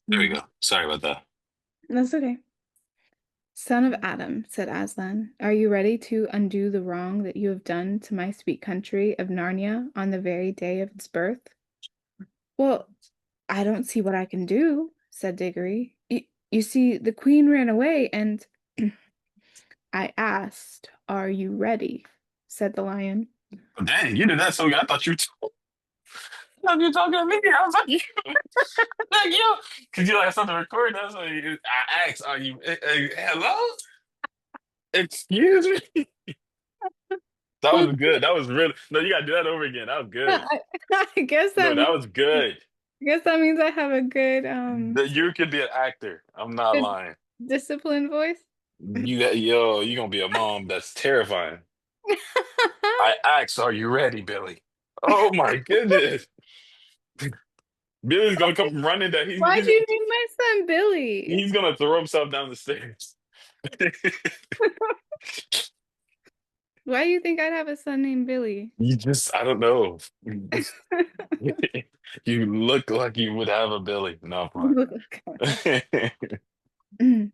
There we Mhm. go. Sorry about that. That's okay. Son of Adam, said Aslan, are you ready to undo the wrong that you have done to my sweet country of Narnia on the very day of its birth? Well, I don't see what I can do, said Diggory. You see, the queen ran away, and I asked, are you ready? Said the lion. Oh, dang, you did that so good. I thought you were talking to me. I was like, you, like, yo, because you like something to record. That's why I asked, are you, hello? Excuse me? That Well, was good. That was really, no, you got to do that over again. That was yeah, good. I guess No, that that means was good. I have a good That you could be an actor. I'm not good lying. disciplined voice. You're gonna be a mom. That's terrifying. I asked, are you ready, Billy? Oh my goodness. Billy's gonna come running that Why'd you name my son Billy? he's gonna throw himself down the stairs. Why do you think I'd have a son named Billy? I don't know. You look like you would have a Billy. No, You I'm look like fine.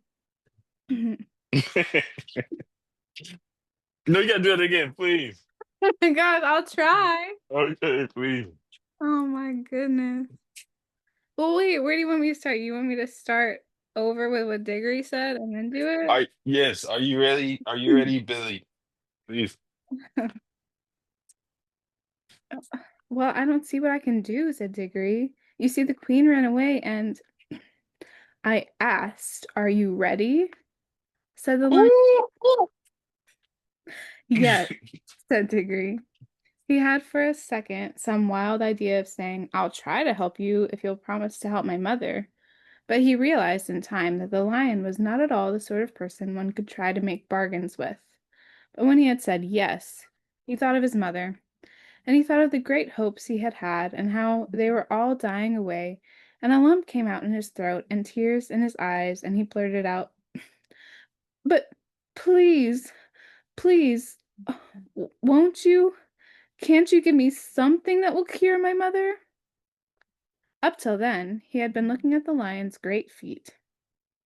No, you gotta do it again, please. Oh my gosh, I'll try. Okay, please. Oh my goodness. Well, wait, where do you want me to start? You want me to start over with what Diggory said and then do Yes, are you ready? Are you it? ready, Billy? Please. Well, I don't see what I can do, said Diggory. You see, the queen ran away, and I asked, are you ready? Said the lion. Ooh, ooh. Yes, said Diggory. He had for a second some wild idea of saying, I'll try to help you if you'll promise to help my mother. But he realized in time that the lion was not at all the sort of person one could try to make bargains with. But when he had said yes, he thought of his mother, and he thought of the great hopes he had had and how they were all dying away, and a lump came out in his throat and tears in his eyes, and he blurted out, But please, please, won't you? Can't you give me something that will cure my mother? Up till then, he had been looking at the lion's great feet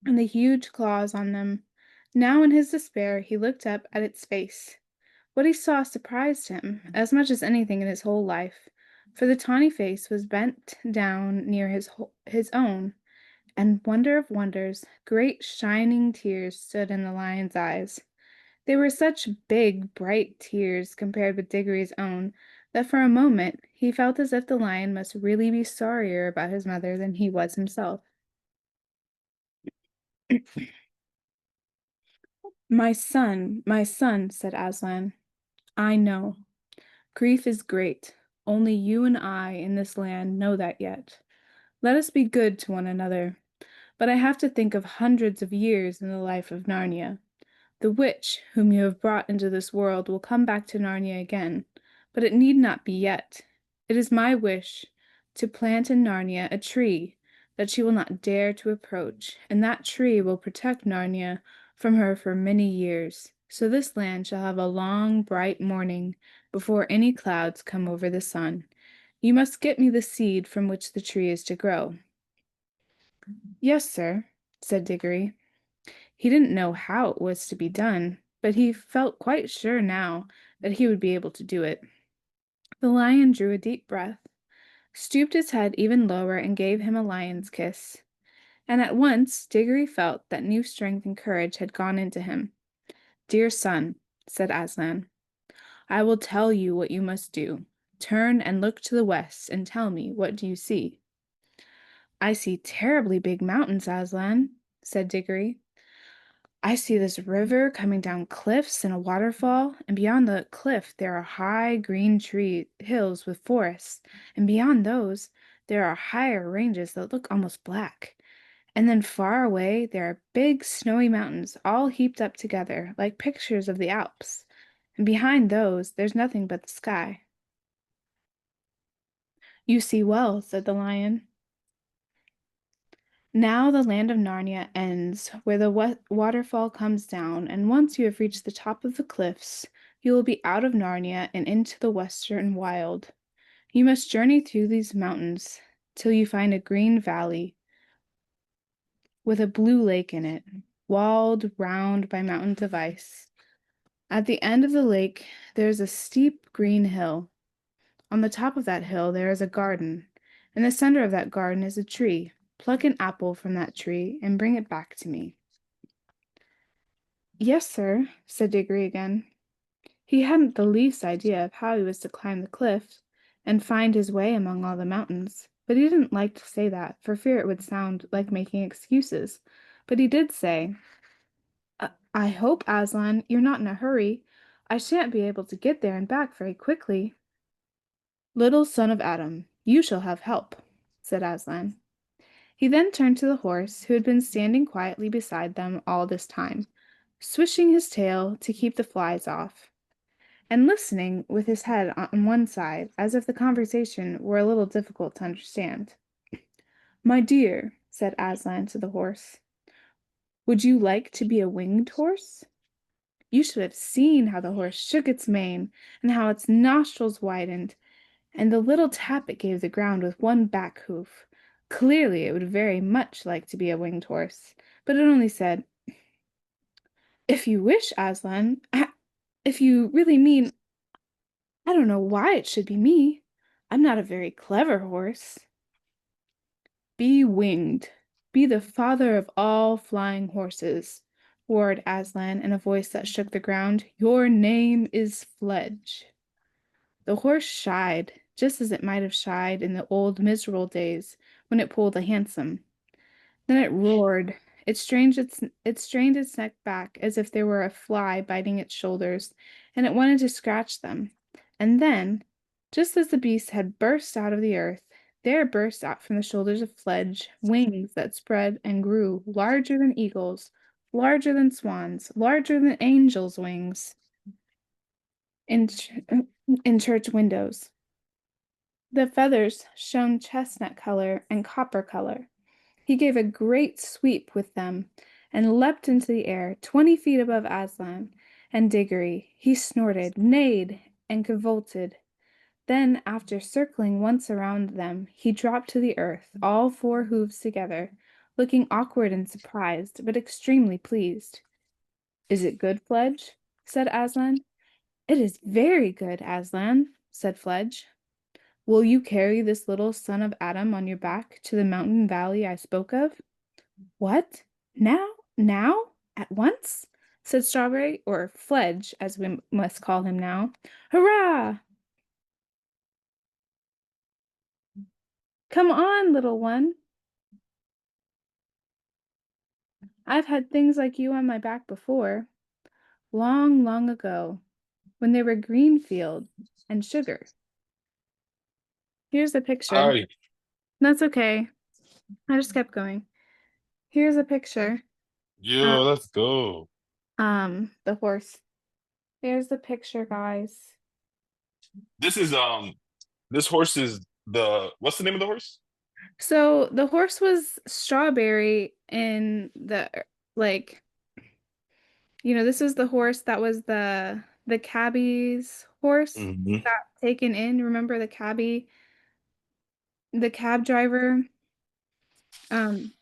and the huge claws on them. Now, in his despair, he looked up at its face. What he saw surprised him as much as anything in his whole life, for the tawny face was bent down near his own, and wonder of wonders, great shining tears stood in the lion's eyes. They were such big, bright tears compared with Diggory's own that for a moment he felt as if the lion must really be sorrier about his mother than he was himself. my son, said Aslan, I know. Grief is great. Only you and I in this land know that yet. Let us be good to one another. But I have to think of hundreds of years in the life of Narnia. The witch whom you have brought into this world will come back to Narnia again, but it need not be yet. It is my wish to plant in Narnia a tree that she will not dare to approach, and that tree will protect Narnia from her for many years. So this land shall have a long, bright morning before any clouds come over the sun. You must get me the seed from which the tree is to grow. Yes, sir, said Diggory. He didn't know how it was to be done, but he felt quite sure now that he would be able to do it. The lion drew a deep breath, stooped his head even lower, and gave him a lion's kiss. And at once Diggory felt that new strength and courage had gone into him. Dear son, said Aslan, I will tell you what you must do. Turn and look to the west and tell me, what do you see? I see terribly big mountains, Aslan, said Diggory. I see this river coming down cliffs and a waterfall, and beyond the cliff there are high green tree hills with forests, and beyond those there are higher ranges that look almost black. And then far away there are big snowy mountains all heaped up together like pictures of the Alps. And behind those there's nothing but the sky. You see well, said the lion. Now the land of Narnia ends where the waterfall comes down, and once you have reached the top of the cliffs, you will be out of Narnia and into the western wild. You must journey through these mountains till you find a green valley. with a blue lake in it, walled round by mountains of ice. At the end of the lake, there is a steep green hill. On the top of that hill, there is a garden. In the center of that garden is a tree. Pluck an apple from that tree and bring it back to me. Yes, sir, said Diggory again. He hadn't the least idea of how he was to climb the cliff and find his way among all the mountains, but he didn't like to say that for fear it would sound like making excuses. But he did say, I hope, Aslan, you're not in a hurry. I shan't be able to get there and back very quickly. Little son of Adam, you shall have help, said Aslan. He then turned to the horse, who had been standing quietly beside them all this time, swishing his tail to keep the flies off, and listening with his head on one side, as if the conversation were a little difficult to understand. My dear, said Aslan to the horse, would you like to be a winged horse? You should have seen how the horse shook its mane, and how its nostrils widened, and the little tap it gave the ground with one back hoof. Clearly it would very much like to be a winged horse, but it only said, if you wish, Aslan, if you really mean, I don't know why it should be me. I'm not a very clever horse. Be winged. Be the father of all flying horses, roared Aslan in a voice that shook the ground. Your name is Fledge. The horse shied, just as it might have shied in the old miserable days when it pulled a hansom. Then it roared. It strained its neck back as if there were a fly biting its shoulders, and it wanted to scratch them. And then, just as the beast had burst out of the earth, there burst out from the shoulders of Fledge wings that spread and grew larger than eagles, larger than swans, larger than angels' wings in, ch- in church windows. The feathers shone chestnut color and copper color. He gave a great sweep with them and leapt into the air 20 feet above Aslan and Diggory. He snorted, neighed, and cavolted. Then, after circling once around them, he dropped to the earth, all four hoofs together, looking awkward and surprised, but extremely pleased. Is it good, Fledge? Said Aslan. It is very good, Aslan, said Fledge. Will you carry this little son of Adam on your back to the mountain valley I spoke of? What? Now? Now? At once? Said Strawberry, or Fledge, as we must call him now. Hurrah! Come on, little one. I've had things like you on my back before, long, long ago, when there were green fields and sugar. Here's a picture. Sorry. That's okay. I just kept going. Here's a picture. Uh, Yo, let's go. the horse. There's the picture, guys. This is this horse is the what's the name of the horse? So the horse was Strawberry in the like, this was the horse that was the cabbie's horse Hmm. got taken in. Remember the cab driver, um,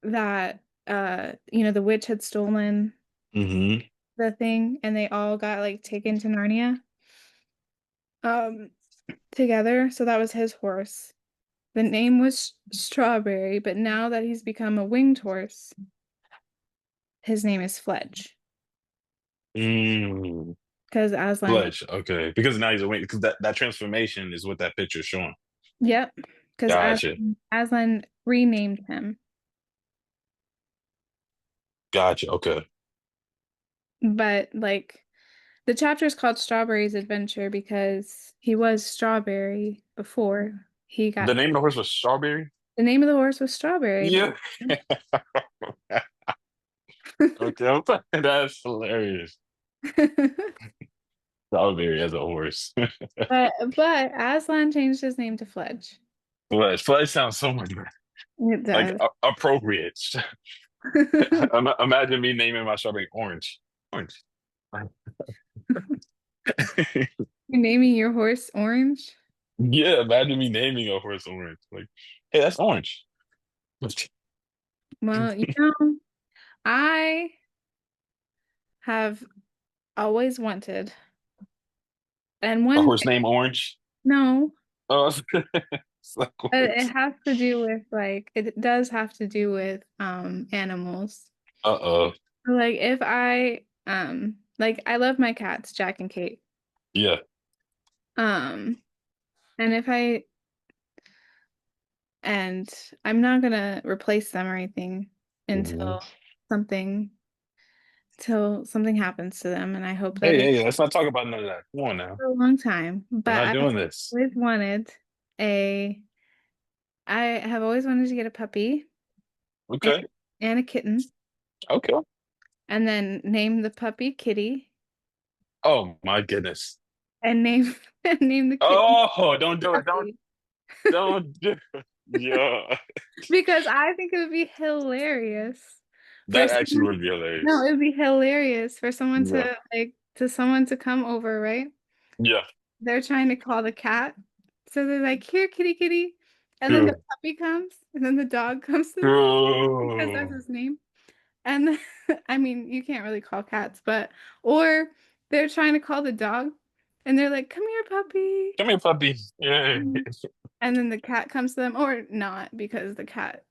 that the witch had stolen Hmm. the thing and they all got like taken to Narnia um together. So that was his horse. The name was Strawberry, but now that he's become a winged horse, his name is Fledge. Mm. Because Aslan, Fletch. Okay, because now he's a wing. Because that transformation is what that picture's showing. yep, because Gotcha. Aslan renamed him. Gotcha. Okay. But like the chapter is called Strawberry's Adventure because he was Strawberry before he The got name of the horse was Strawberry. the name of the horse was Strawberry, but Yeah. Okay, that's hilarious. Strawberry as a horse. but Aslan changed his name to Fledge. Fletch. Fletch sounds so much better. It Like does. appropriate. Imagine me naming my strawberry orange. Orange. You're naming your horse Orange? Yeah, imagine me naming a horse orange. Like, hey, that's orange. Well, I have always wanted, and A one horse named Orange. no, Oh, it's like it what? has to do with like it does have to do with animals. Uh-oh. Like if I like I love my cats, Jack and Kate. Yeah. Um and if I and I'm not gonna replace them or anything Mhm. until something something happens to them, and I hope that Hey, is hey, let's not talk about none of that. Come on now. for a long time. We're But not I doing this. always wanted a I have always wanted to get a puppy and, Okay. and a kitten Okay. and then name the puppy Kitty Oh my goodness. and name and name the kitten Oh, don't do it. Puppy. Don't do it. Yeah. Because I think it would be hilarious for That actually someone. would be No, hilarious. it would be hilarious for someone Yeah. to like to someone to come over, right? Yeah. They're trying to call the cat. So they're like, "Here, kitty, kitty." And then the True. puppy comes, and then the dog comes to them because that's True. his name. And then, I mean, you can't really call cats, but or they're trying to call the dog, and they're like, "Come here, puppy." Come here, puppy. Yeah. Mhm. And then the cat comes to them, or not, because the cat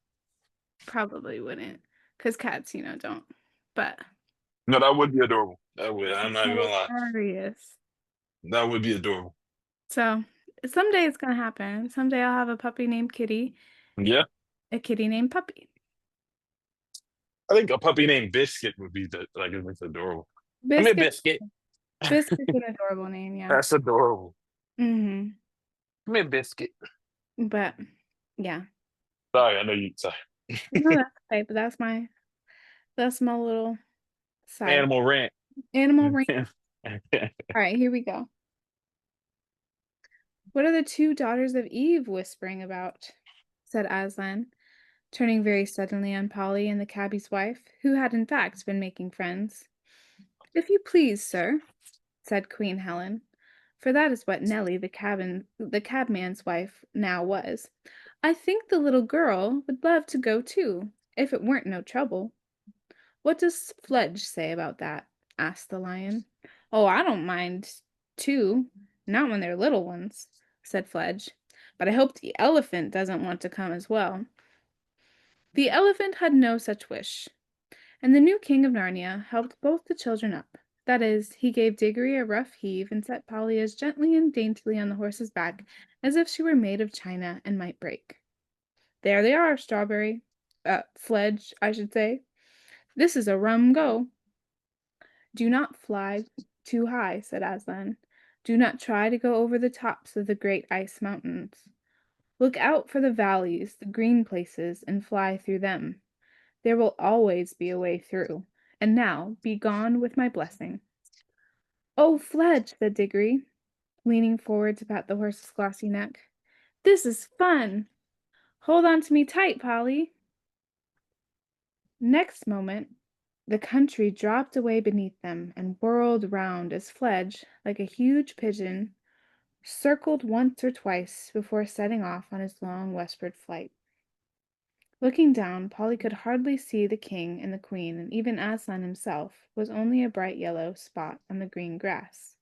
probably wouldn't, because cats, don't. But No, that would be adorable. That would. I'm not even gonna lie. hilarious. That would be adorable. So someday it's gonna happen. Someday I'll have a puppy named Kitty, Yeah. a kitty named Puppy. I think a puppy named Biscuit would be it's adorable. Come here, Biscuit, Biscuit. Biscuit's an adorable name, yeah. That's adorable. hmm Come here, Biscuit. But yeah, Sorry, I know you. Sorry. no, that's okay. But that's my little side Animal rant. animal ring. All right, here we go. What are the two daughters of Eve whispering about? Said Aslan, turning very suddenly on Polly and the cabbie's wife, who had in fact been making friends. If you please, sir, said Queen Helen, for that is what Nelly, the cabman's wife, now was. I think the little girl would love to go too, if it weren't no trouble. What does Fledge say about that? Asked the lion. Oh, I don't mind too, not when they're little ones, said Fledge. But I hope the elephant doesn't want to come as well. The elephant had no such wish. And the new king of Narnia helped both the children up. That is, he gave Diggory a rough heave and set Polly as gently and daintily on the horse's back as if she were made of china and might break. There they are, Strawberry. Fledge, I should say. This is a rum go. Do not fly too high, said Aslan. Do not try to go over the tops of the great ice mountains. Look out for the valleys, the green places, and fly through them. There will always be a way through. And now, be gone with my blessing. Oh, Fledge, said Diggory, leaning forward to pat the horse's glossy neck. This is fun. Hold on to me tight, Polly. Next moment, the country dropped away beneath them and whirled round as Fledge, like a huge pigeon, circled once or twice before setting off on his long westward flight. Looking down, Polly could hardly see the king and the queen, and even Aslan himself was only a bright yellow spot on the green grass.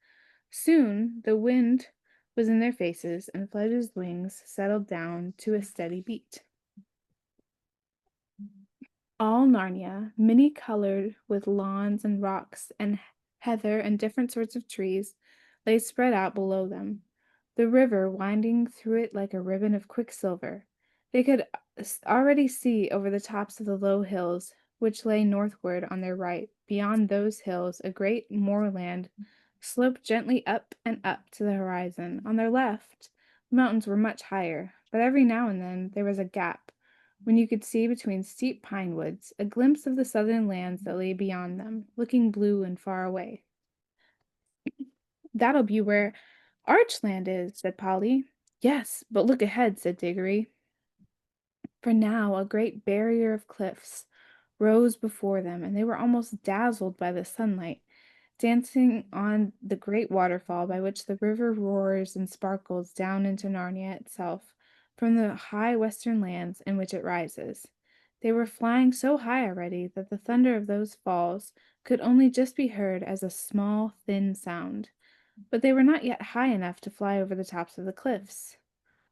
Soon the wind was in their faces, and Fledge's wings settled down to a steady beat. All Narnia, many-colored with lawns and rocks and heather and different sorts of trees, lay spread out below them, the river winding through it like a ribbon of quicksilver. They could already see over the tops of the low hills, which lay northward on their right. Beyond those hills, a great moorland sloped gently up and up to the horizon. On their left, the mountains were much higher, but every now and then there was a gap when you could see between steep pine woods a glimpse of the southern lands that lay beyond them, looking blue and far away. That'll be where Archland is, said Polly. Yes, but look ahead, said Diggory. For now a great barrier of cliffs rose before them, and they were almost dazzled by the sunlight, dancing on the great waterfall by which the river roars and sparkles down into Narnia itself. from the high western lands in which it rises. They were flying so high already that the thunder of those falls could only just be heard as a small, thin sound, but they were not yet high enough to fly over the tops of the cliffs.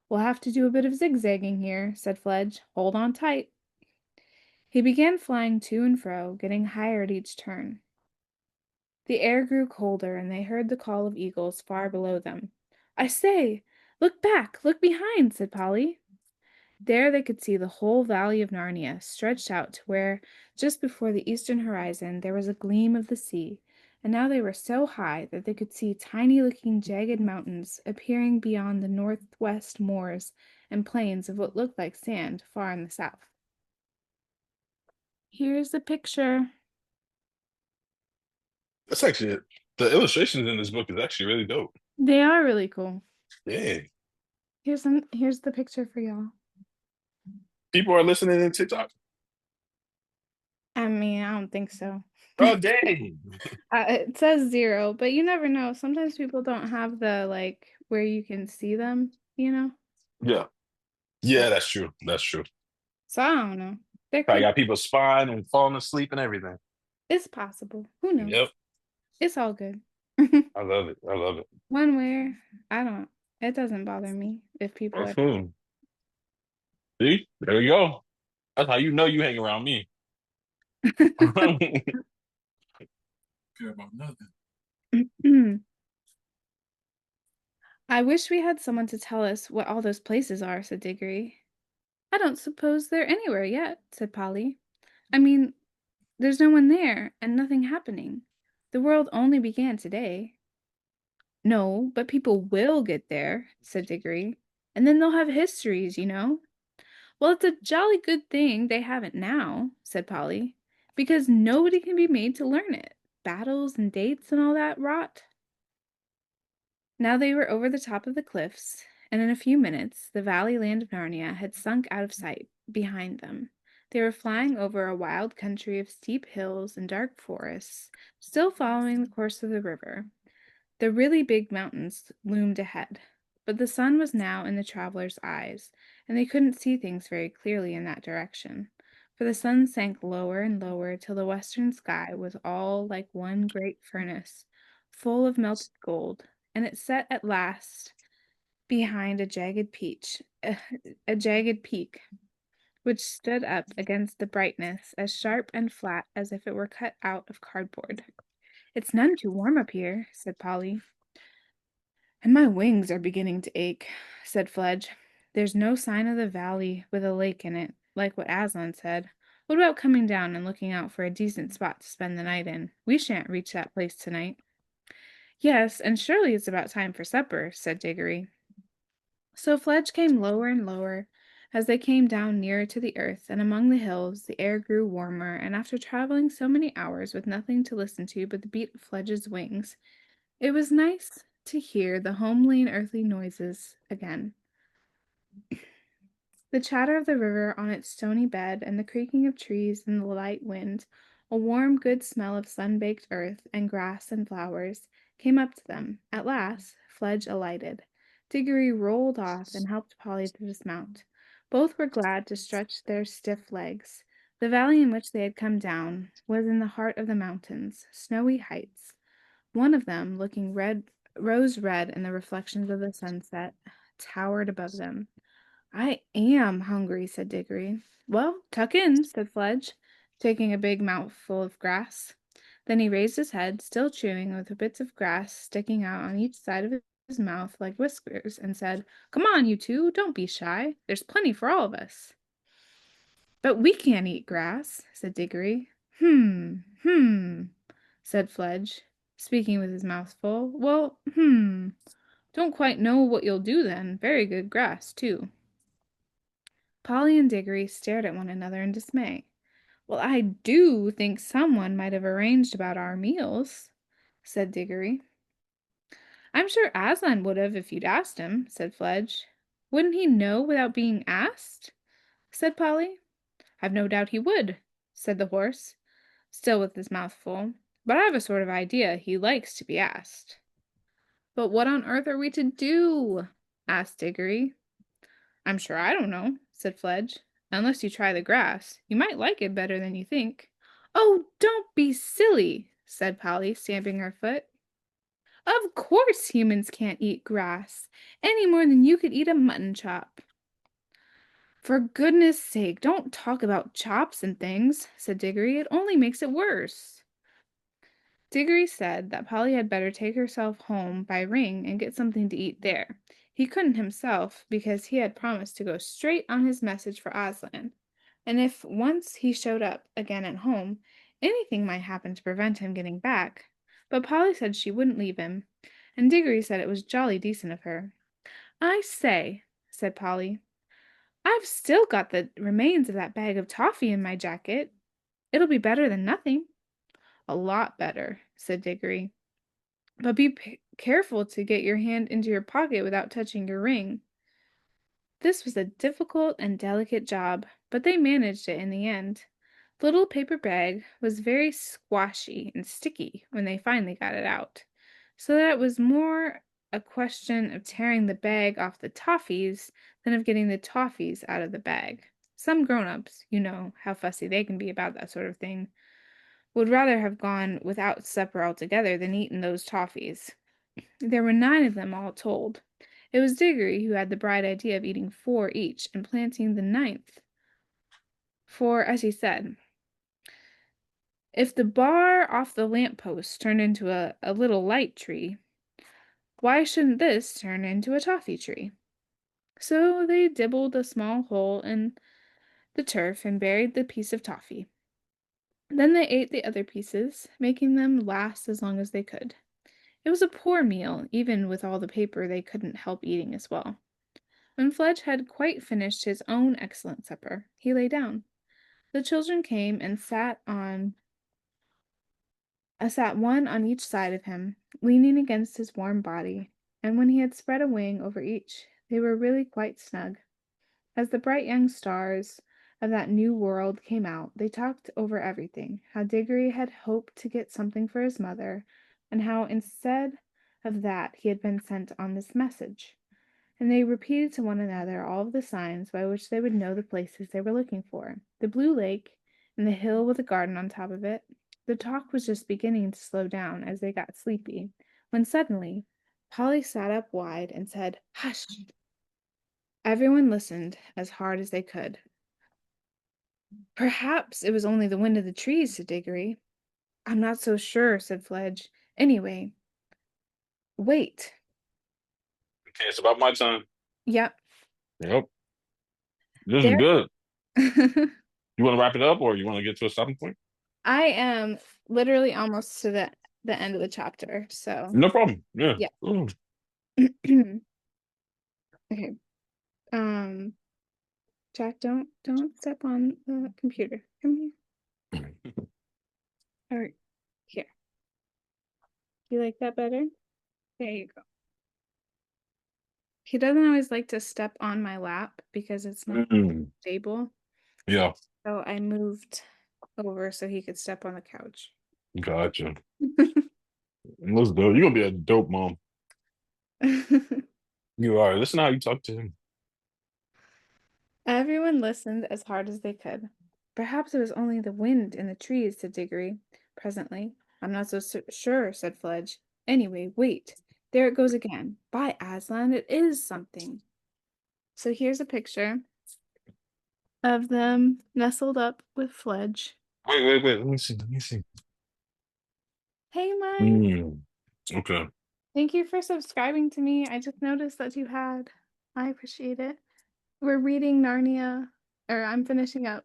We'll have to do a bit of zigzagging here, said Fledge. Hold on tight. He began flying to and fro, getting higher at each turn. The air grew colder, and they heard the call of eagles far below them. I say, look back, look behind, said Polly. There they could see the whole valley of Narnia stretched out to where, just before the eastern horizon, there was a gleam of the sea, and now they were so high that they could see tiny-looking jagged mountains appearing beyond the northwest moors and plains of what looked like sand far in the south. Here's the picture. That's actually it. The illustrations in this book is actually really dope. They are really cool. Yeah. Here's the picture for y'all. People are listening in TikTok. I mean, I don't think so. Oh dang. It says 0, but you never know. Sometimes people don't have the like where you can see them, you know? Yeah. So, Yeah, that's true. That's true. so I don't know. There I could got people spying and falling asleep and everything. It's possible. Who knows? Yep. It's all good. I love it. I love it. One way, I don't. It doesn't bother me if people are. Hmm. See? There you go. That's how you know you hang around me. Care about nothing. I wish we had someone to tell us what all those places are, said Diggory. I don't suppose they're anywhere yet, said Polly. I mean, there's no one there and nothing happening. The world only began today. No, but people will get there, said Diggory. And then they'll have histories, you know. Well, it's a jolly good thing they haven't now, said Polly, because nobody can be made to learn it. Battles and dates and all that rot. Now they were over the top of the cliffs, and in a few minutes the valley land of Narnia had sunk out of sight behind them. They were flying over a wild country of steep hills and dark forests, still following the course of the river. The really big mountains loomed ahead, but the sun was now in the travelers' eyes, and they couldn't see things very clearly in that direction, for the sun sank lower and lower till the western sky was all like one great furnace, full of melted gold, and it set at last behind a jagged peak, which stood up against the brightness as sharp and flat as if it were cut out of cardboard. It's none too warm up here, said Polly. And my wings are beginning to ache, said Fledge. There's no sign of the valley with a lake in it, like what Aslan said. What about coming down and looking out for a decent spot to spend the night in? We shan't reach that place tonight. Yes, and surely it's about time for supper, said Diggory. So Fledge came lower and lower. As they came down nearer to the earth and among the hills, the air grew warmer, and after traveling so many hours with nothing to listen to but the beat of Fledge's wings, it was nice to hear the homely and earthly noises again. The chatter of the river on its stony bed, and the creaking of trees in the light wind, a warm, good smell of sun-baked earth and grass and flowers, came up to them. At last, Fledge alighted. Diggory rolled off and helped Polly to dismount. Both were glad to stretch their stiff legs. The valley in which they had come down was in the heart of the mountains, snowy heights. One of them, looking rose red in the reflections of the sunset, towered above them. I am hungry, said Diggory. Well, tuck in, said Fledge, taking a big mouthful of grass. Then he raised his head, still chewing, with the bits of grass sticking out on each side of his mouth like whiskers, and said, Come on, you two, don't be shy. There's plenty for all of us. But we can't eat grass, said Diggory. Hmm, said Fledge, speaking with his mouth full. Well, don't quite know what you'll do then. Very good grass, too. Polly and Diggory stared at one another in dismay. Well, I do think someone might have arranged about our meals, said Diggory. I'm sure Aslan would have if you'd asked him, said Fledge. Wouldn't he know without being asked? Said Polly. I've no doubt he would, said the horse, still with his mouth full. But I have a sort of idea he likes to be asked. But what on earth are we to do? Asked Diggory. I'm sure I don't know, said Fledge. Unless you try the grass. You might like it better than you think. Oh, don't be silly, said Polly, stamping her foot. Of course humans can't eat grass, any more than you could eat a mutton chop. For goodness sake, don't talk about chops and things, said Diggory. It only makes it worse. Diggory said that Polly had better take herself home by Ring and get something to eat there. He couldn't himself, because he had promised to go straight on his message for Aslan, and if once he showed up again at home, anything might happen to prevent him getting back. But Polly said she wouldn't leave him, and Diggory said it was jolly decent of her. I say, said Polly, I've still got the remains of that bag of toffee in my jacket. It'll be better than nothing. A lot better, said Diggory. But be careful to get your hand into your pocket without touching your ring. This was a difficult and delicate job, but they managed it in the end. The little paper bag was very squashy and sticky when they finally got it out, so that it was more a question of tearing the bag off the toffees than of getting the toffees out of the bag. Some grown-ups, you know how fussy they can be about that sort of thing, would rather have gone without supper altogether than eaten those toffees. There were 9 of them all told. It was Diggory who had the bright idea of eating 4 each and planting the 9th. For, as he said, if the bar off the lamp-post turned into a little light tree, why shouldn't this turn into a toffee tree? So they dibbled a small hole in the turf and buried the piece of toffee. Then they ate the other pieces, making them last as long as they could. It was a poor meal, even with all the paper they couldn't help eating as well. When Fledge had quite finished his own excellent supper, he lay down. The children came and sat one on each side of him, leaning against his warm body, and when he had spread a wing over each, they were really quite snug. As the bright young stars of that new world came out, they talked over everything, how Diggory had hoped to get something for his mother, and how instead of that he had been sent on this message. And they repeated to one another all of the signs by which they would know the places they were looking for, the blue lake, and the hill with a garden on top of it. The talk was just beginning to slow down as they got sleepy, when suddenly Polly sat up wide and said, Hush! Everyone listened as hard as they could. Perhaps it was only the wind of the trees, said Diggory. I'm not so sure, said Fledge. Anyway, wait. Okay, it's about my time. Yep. Yep. This is There. good. You want to wrap it up or you want to get to a stopping point? I am literally almost to the end of the chapter, so No problem. Yeah. yeah. Ooh. Okay. Um, Jack, don't step on the computer. Come here. Or here. You like that better? There you go. He doesn't always like to step on my lap because it's not Mm. stable. Yeah, So I moved over so he could step on the couch. gotcha. Let's do it. You're gonna be a dope mom. You are. Listen how you talk to him. Everyone listened as hard as they could. Perhaps it was only the wind in the trees, said Diggory. Presently. I'm not so sure, said Fledge. Anyway, wait. There it goes again. By Aslan, it is something. So here's a picture of them nestled up with Fledge. Wait. Let me see. Let me see. Hey, Mike. Mm. Okay. Thank you for subscribing to me. I just noticed that you had. I appreciate it. We're reading Narnia, or I'm finishing up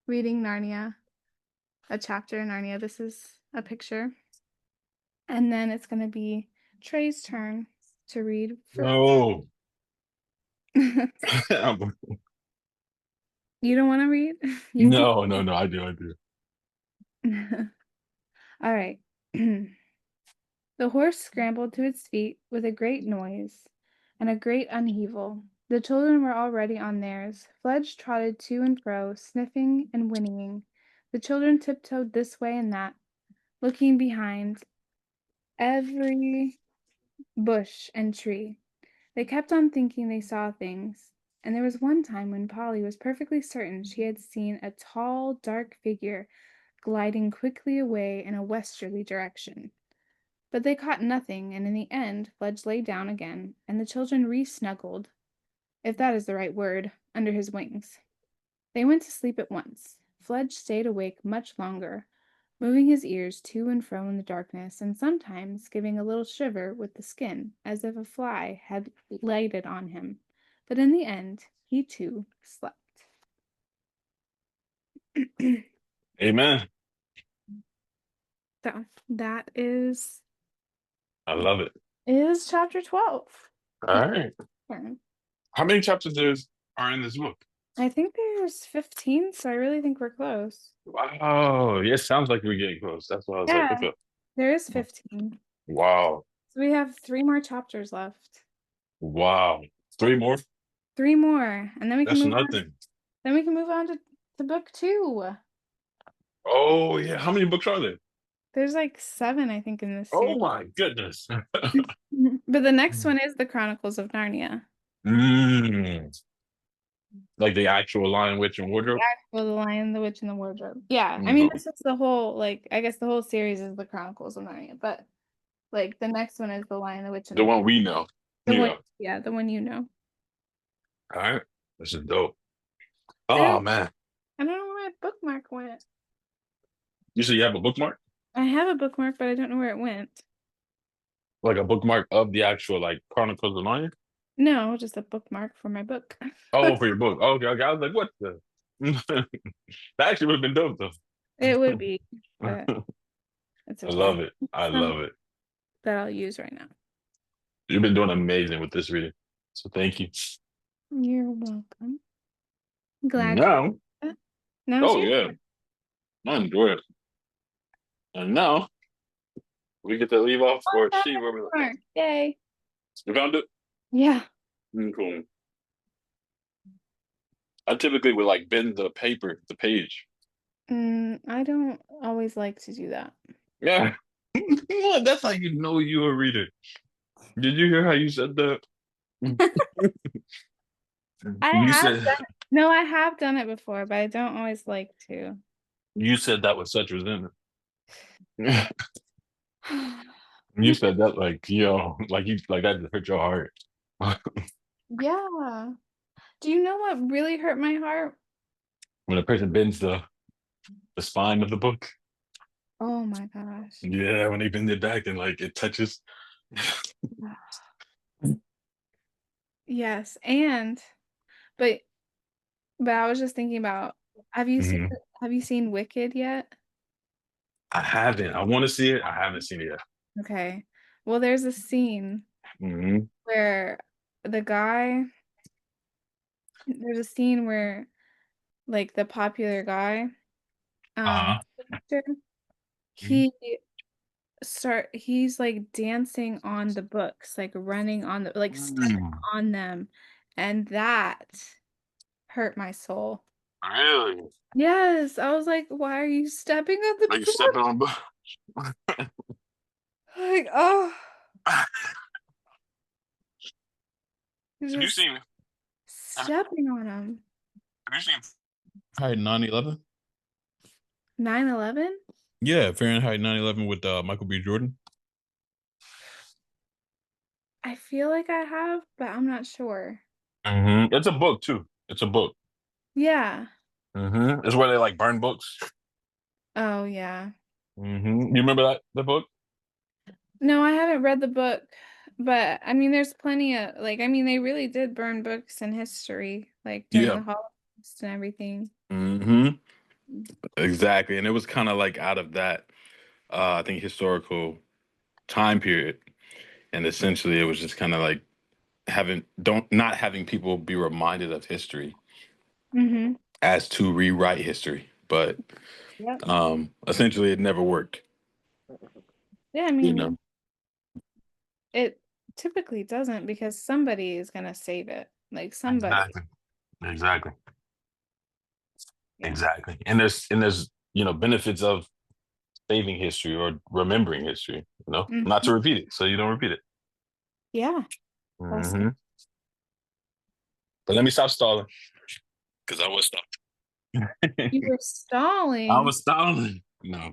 reading Narnia, a chapter in Narnia. This is a picture. And then it's going to be Trey's turn to read for. No. You don't want to read? You No. I do. can. All right. The horse scrambled to its feet with a great noise and a great upheaval. The children were already on theirs. Fledge trotted to and fro, sniffing and whinnying. The children tiptoed this way and that, looking behind every bush and tree. They kept on thinking they saw things. and there was one time when Polly was perfectly certain she had seen a tall, dark figure gliding quickly away in a westerly direction. But they caught nothing, and in the end, Fledge lay down again, and the children re-snuggled, if that is the right word, under his wings. They went to sleep at once. Fledge stayed awake much longer, moving his ears to and fro in the darkness, and sometimes giving a little shiver with the skin, as if a fly had lighted on him. But in the end, he too slept. Amen. So that is I love it. chapter 12. All right. Turn. How many are in this book? I think there's 15, so I really think we're close. Wow. Yeah, sounds like we're getting close. That's why I was like, Yeah, okay. there is 15. Wow. So we have 3 more chapters left. Wow. Three more? 3 more, and then we can That's move on. nothing. Then we can move on to book 2. Oh, yeah. How many books are there? There's like 7, I think, in this Oh series. my goodness. But the next one is the Chronicles of Narnia. Mm. Like the actual Lion, Witch, and The Wardrobe? actual The Lion, the Witch, and the Wardrobe. Yeah, I mean, No. this is the whole, like, I guess the whole series is the Chronicles of Narnia, but like the next one is The Lion, the Witch, and The the one Wardrobe. we know. The one, Yeah. yeah, the one you know. All right. This is dope. I Oh don't, man. I don't know where my bookmark went. You said you have a bookmark? I have a bookmark, but I don't know where it went. Like a bookmark of the actual like Chronicles of Narnia? No, just a bookmark for my book. Oh, for your book. Oh, okay, okay. I was like, what the? That actually would have been dope It would be, though. but it's I okay. love it. I It's not love it. that I'll use right now. You've been doing amazing with this reading. So thank you. You're welcome. Glad you Now, like that. Now it's oh your yeah, turn. I enjoy it. And now we get to leave off Oh, or I found see my where we left off. bookmark. Yay. You found it? Yeah. Cool. I typically would like bend the paper, the page. I don't always like to do that. Yeah. That's how you know you're a reader. Did you hear how you said that? I You have said done No, I have done it before, but I don't always like to. you said that with such resentment. You You said that like yo, like you like that just hurt your heart. Yeah. Do you know what really hurt my heart? When a person bends the spine of the book. Oh my gosh. Yeah, when they bend it back and like it touches. Yes, but but I was just thinking about have you seen Mhm. have you seen Wicked yet? I haven't. I want to see it. I haven't seen it yet. Okay. Well, there's a scene Hmm. where the guy there's a scene where like the popular guy Uh-huh. actor, he he's like dancing on the books, like running on the like stepping Mm. on them, and that hurt my soul. Really? Yes, I was like, why are you stepping on the Like you book? stepping on. Like, oh, Have you're you just seen? Have stepping on them. you seen Fahrenheit 9/11? 9/11? Yeah, Fahrenheit 9/11 with Michael B. Jordan. I feel like I have, but I'm not sure. It's a book too. It's a book. Yeah. It's where they like burn books. Oh, yeah. You remember that the book? No, I haven't read the book, but I mean, there's plenty of like, I mean, they really did burn books in history, like during Yeah. the Holocaust and everything. hmm Exactly. And it was kind of like out of that, I think, historical time period. And essentially it was just kind of like having don't not having people be reminded of history Mm-hmm. as to rewrite history. But Yep. essentially it never worked, Yeah, I you mean, know. it typically doesn't because somebody is gonna save it. Like somebody. Exactly. Exactly. Yeah. Exactly. And there's benefits of saving history or remembering history, not Mhm. to repeat it, so you don't repeat it. Yeah. Well said. Hmm But let me stop stalling because I was stalling. You were I stalling. was stalling. No.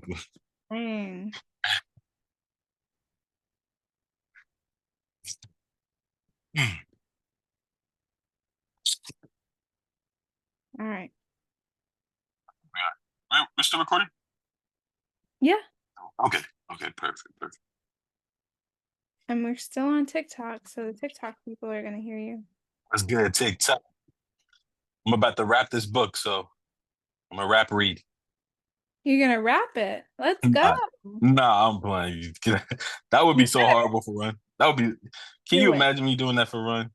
Dang. All right. We're still recording? Yeah. Okay. Okay, perfect, perfect. And we're still on TikTok, so the TikTok people are gonna hear you. That's good. TikTok. I'm about to wrap this book, so I'm gonna rap read. You're gonna wrap it. Let's go. Nah, nah, I'm playing. That would You be so horrible for Run. That would be. Can you do it. imagine me doing that for Run?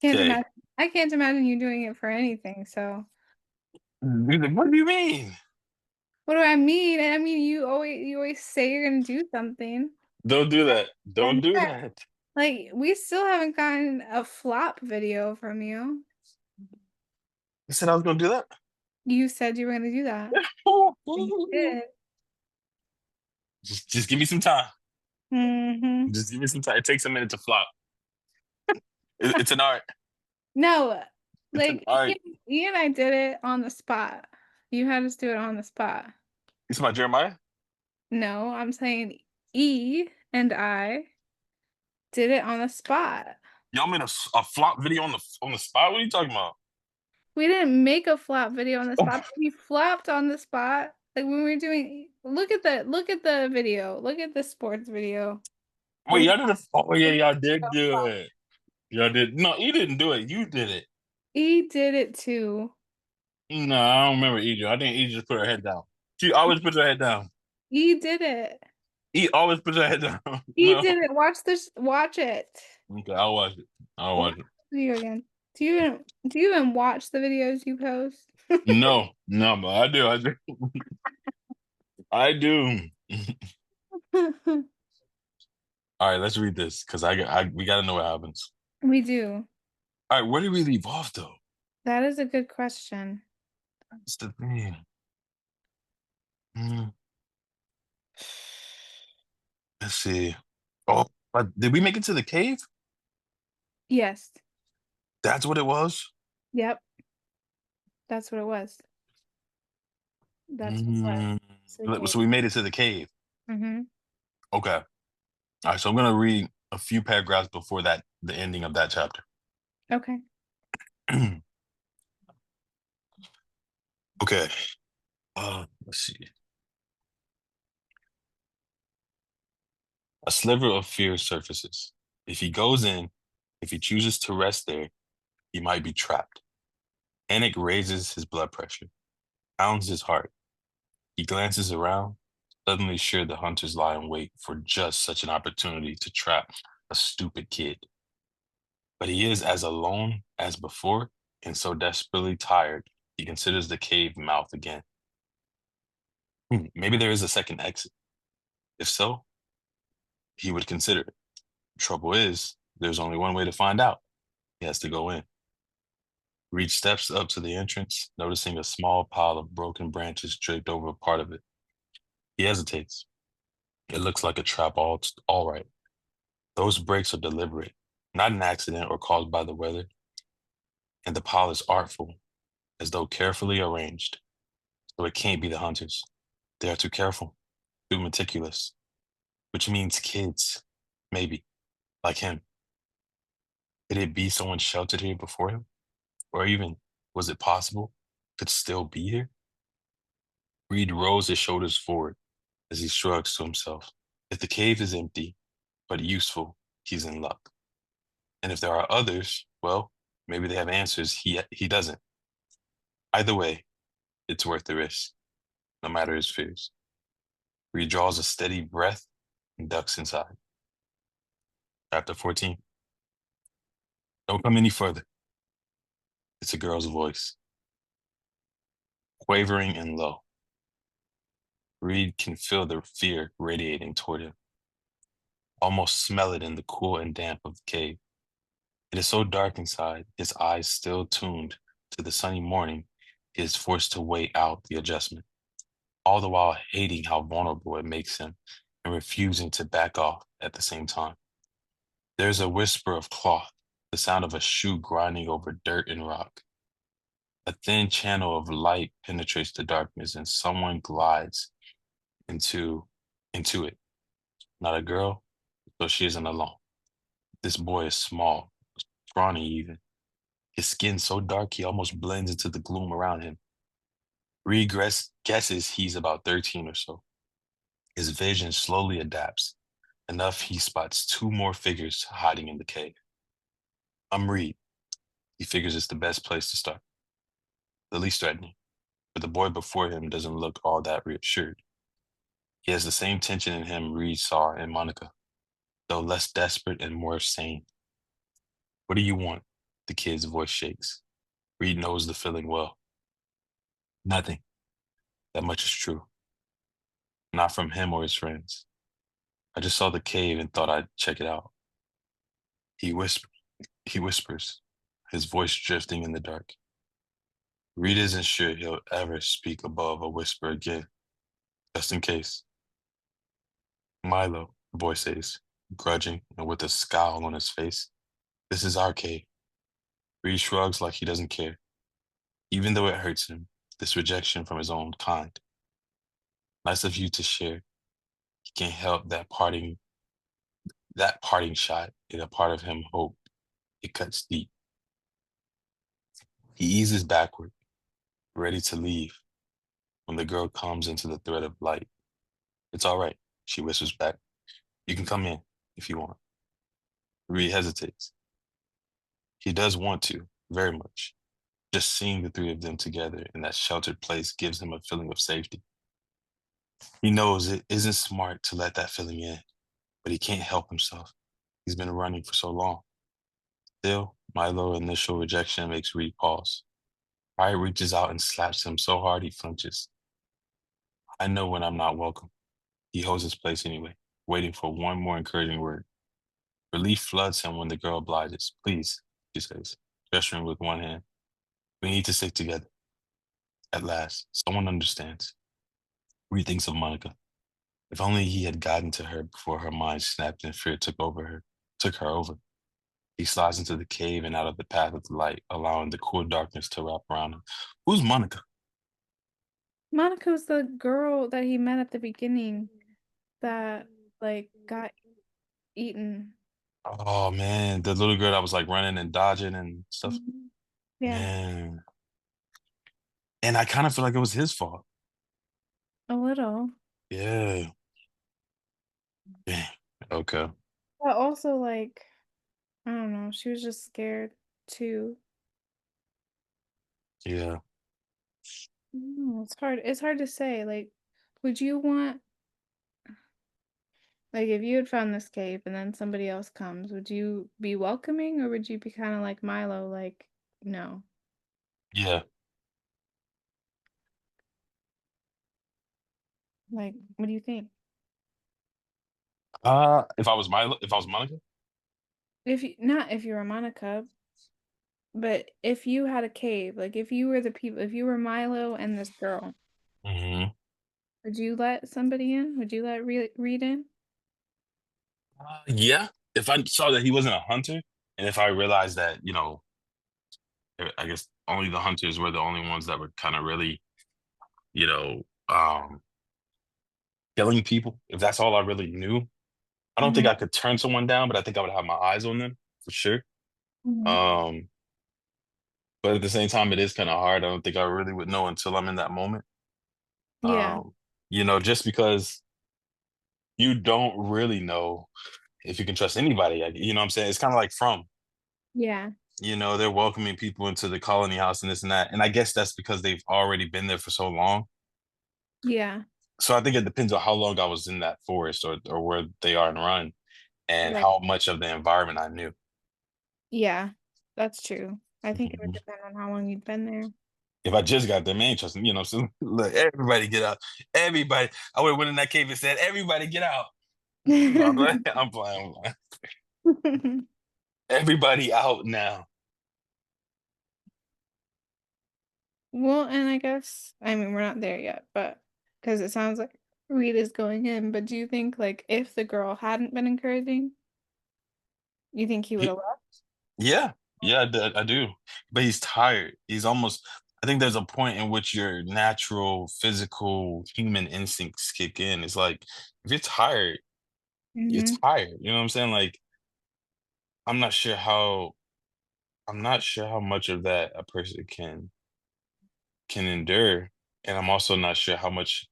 Can't Okay. imagine. I can't imagine you doing it for anything. So He's like, what do you mean? what do I mean? I mean you always say you're gonna do something. Don't do that. Don't And do yeah, that. like we still haven't gotten a flop video from you. I said I was gonna do that. You said you were gonna do that. And you did. Just give me some time. Mm-hmm. Just give me some time. It takes a minute to flop. It's an art. No, It's an like art. Ian and I did it on the spot. You had us do it on the spot. It's my Jeremiah. No, I'm saying E and I did it on the spot. Y'all made a flop video on the spot. What are you talking about? We didn't make a flop video on the spot, but we flopped on the spot. Like when we were doing, look at the video. Look at the sports video. Wait, Look at y'all did a. Oh yeah, y'all did the do flop. it. Y'all did. No, he didn't do it. You did it. E did it too. No, I don't remember Egypt. I think Egypt just put her head down. She always puts her head down. E did it. He always puts her head down. E No. did it. Watch this. Watch it. Okay, I'll watch it. I'll Watch watch it. the video again. Do you even watch the videos you post? No, no, but I do. I do. I do. All right, let's read this because we got to know what happens. We do. All right, where did we leave off though? That is a good question. That's the thing. Hmm, let's see. Oh, but did we make it to the cave? Yes. That's what it was. Yep. That's what it was. That's what it was. Mm, It's okay. so we made it to the cave. Mm-hmm. Okay. All right, so I'm gonna read a few paragraphs before that, the ending of that chapter. Okay. Okay. Let's see. A sliver of fear surfaces. If he goes in, if he chooses to rest there, he might be trapped. Panic raises his blood pressure, pounds his heart. He glances around, suddenly sure the hunters lie in wait for just such an opportunity to trap a stupid kid. But he is as alone as before, and so desperately tired, he considers the cave mouth again. Maybe there is a second exit. If so, he would consider it. Trouble is, there's only one way to find out. He has to go in. Reed steps up to the entrance, noticing a small pile of broken branches draped over part of it. He hesitates. It looks like a trap all right. Those breaks are deliberate, not an accident or caused by the weather, and the pile is artful, as though carefully arranged. So it can't be the hunters. They are too careful, too meticulous, which means kids, maybe, like him. Could it be someone sheltered here before him? Or even, was it possible, could still be here? Reed rolls his shoulders forward as he shrugs to himself. If the cave is empty, but useful, he's in luck. And if there are others, well, maybe they have answers he doesn't. Either way, it's worth the risk, no matter his fears. Reed draws a steady breath and ducks inside. Chapter 14. Don't come any further. It's a girl's voice, quavering and low. Reed can feel the fear radiating toward him, almost smell it in the cool and damp of the cave. It is so dark inside, his eyes still tuned to the sunny morning, he is forced to wait out the adjustment, all the while hating how vulnerable it makes him and refusing to back off at the same time. There's a whisper of cloth, the sound of a shoe grinding over dirt and rock. A thin channel of light penetrates the darkness and someone glides into into it. Not a girl, so she isn't alone. This boy is small, scrawny even. His skin so dark he almost blends into the gloom around him. Guesses he's about 13 or so. His vision slowly adapts, enough he spots two more figures hiding in the cave. Reed. He figures it's the best place to start, the least threatening, but the boy before him doesn't look all that reassured. He has the same tension in him Reed saw in Monica, though less desperate and more sane. What do you want? The kid's voice shakes. Reed knows the feeling well. Nothing. That much is true. Not from him or his friends. I just saw the cave and thought I'd check it out. He whispers. He whispers, his voice drifting in the dark. Reed isn't sure he'll ever speak above a whisper again, just in case. Milo, the boy says, grudging and with a scowl on his face. This is our cave. Reed shrugs like he doesn't care, even though it hurts him, this rejection from his own kind. Nice of you to share. He can't help that parting shot in a part of him hope. It cuts deep. He eases backward, ready to leave, when the girl comes into the thread of light. It's all right, she whispers back. You can come in if you want. Reed hesitates. He does want to, very much. Just seeing the three of them together in that sheltered place gives him a feeling of safety. He knows it isn't smart to let that feeling in, but he can't help himself. He's been running for so long. Still, Milo's initial rejection makes Reed pause. Pride reaches out and slaps him so hard he flinches. I know when I'm not welcome. He holds his place anyway, waiting for one more encouraging word. Relief floods him when the girl obliges. Please, she says, gesturing with one hand. We need to stick together. At last, someone understands. Reed thinks of Monica. If only he had gotten to her before her mind snapped and fear took her over. He slides into the cave and out of the path of the light, allowing the cool darkness to wrap around him. Who's Monica? Monica's the girl that he met at the beginning that like got eaten. Oh man, the little girl that was like running and dodging and stuff. Mhm. Yeah, Man. And I kind of feel like it was his fault. a little. Yeah. Yeah. Okay. But also like I don't know, she was just scared too. Yeah. It's hard to say. Like, would you want like if you had found this cave and then somebody else comes, would you be welcoming or would you be kind of like Milo, like, no? Yeah. Like, what do you think? If I was Monica, If you not if you were Monica, but if you had a cave, like if you were the people, if you were Milo and this girl, hmm would you let somebody in? Would you let Reed in? yeah. If I saw that he wasn't a hunter, and if I realized that, I guess only the hunters were the only ones that were kind of really, you know, killing people. If that's all I really knew, I don't think Hmm. I could turn someone down, but I think I would have my eyes on them for sure. Hmm. Um, but at the same time, it is kind of hard. I don't think I really would know until I'm in that moment. Yeah, Um, just because you don't really know if you can trust anybody. You know what I'm saying? It's kind of like yeah, they're welcoming people into the colony house and this and that. And I guess that's because they've already been there for so long. yeah, So I think it depends on how long I was in that forest or where they are and run and right. how much of the environment I knew. Yeah, that's true. I think it would Mhm. depend on how long you'd been there. If I just got there, man, ain't trusting, so look, everybody get out. Everybody. I would have went in that cave and said, everybody get out. No, I'm playing. I'm playing. I'm playing. Everybody out now. Well, and I guess, I mean, we're not there yet, but because it sounds like Reed is going in, but do you think, like, if the girl hadn't been encouraging, you think he would have He, left? Yeah, yeah, I do. But he's tired. He's almost. I think there's a point in which your natural physical human instincts kick in. It's like if you're tired, you're Mm-hmm. tired. You know what I'm saying? Like I'm not sure how. I'm not sure how much of that a person can endure, and I'm also not sure how much.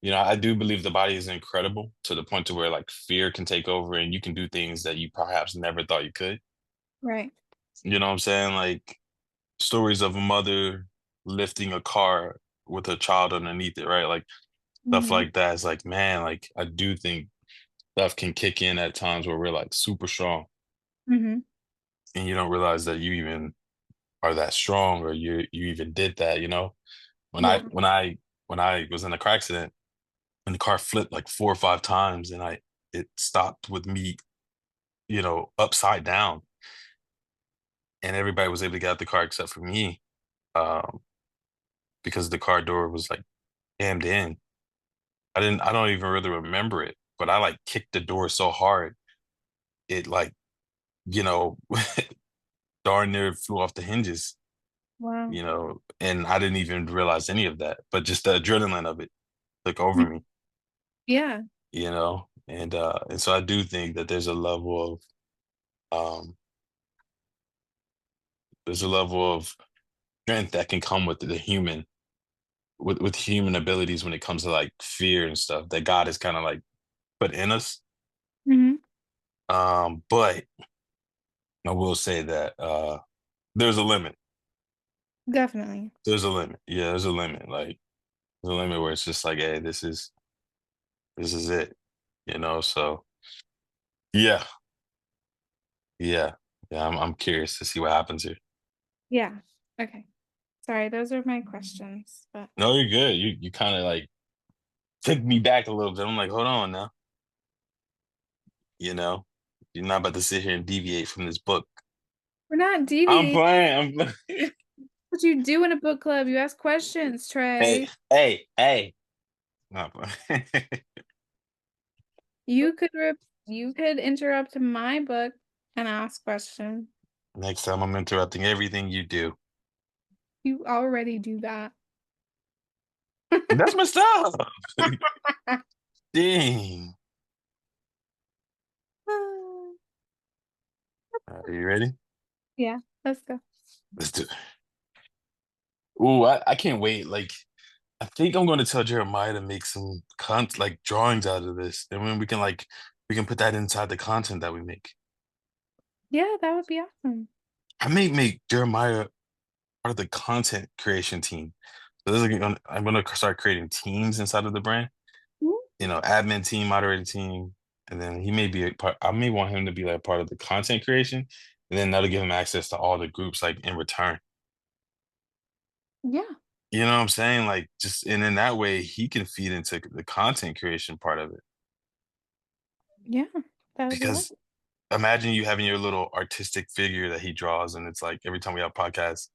I do believe the body is incredible to the point to where like fear can take over and you can do things that you perhaps never thought you could. Right. You know what I'm saying? Like stories of a mother lifting a car with a child underneath it, right? Like stuff Mm-hmm. like that. It's like, man, like I do think stuff can kick in at times where we're like super strong Mm-hmm. and you don't realize that you even are that strong or you even did that, When Yeah. I was in a car accident and the car flipped like 4 or 5 times and it stopped with me, upside down and everybody was able to get out the car except for me, um, because the car door was like jammed in. I don't even really remember it, but I like kicked the door so hard it like, you know, darn near flew off the hinges, Wow. and I didn't even realize any of that, but just the adrenaline of it took over Mhm. me, Yeah. and so I do think that um there's a level of strength that can come with the human with human abilities when it comes to like fear and stuff that God has kind of like put in us. Mm-hmm. But I will say that there's a limit. Definitely. There's a limit. Yeah, there's a limit. Like there's a limit where it's just like, hey, this is it. So yeah, yeah, yeah. I'm curious to see what happens here. Yeah. Okay. Sorry, those are my questions, but No, you're good. You kind of like took me back a little bit. I'm like, hold on now. You know, you're not about to sit here and deviate from this book. we're not I'm deviating. playing. I'm What you do in a book club? You ask questions, hey, Trey. hey, hey. Not playing. You could interrupt my book and ask questions. Next time I'm interrupting everything you do. You already do that. That's my stuff. Dang. Are you ready? Yeah, let's go. Let's do it. Ooh, I can't wait. Like, I think I'm going to tell Jeremiah to make some like drawings out of this. And then we can put that inside the content that we make. Yeah, that would be awesome. I may make Jeremiah part of the content creation team. So I'm gonna start creating teams inside of the brand. Mhm. Admin team, moderator team, and then he may be a part. I may want him to be like part of the content creation, and then that'll give him access to all the groups like in return. Yeah, You know what I'm saying? Like just and in that way he can feed into the content creation part of it. yeah, that would be Because awesome. imagine you having your little artistic figure that he draws, and it's like every time we have podcasts,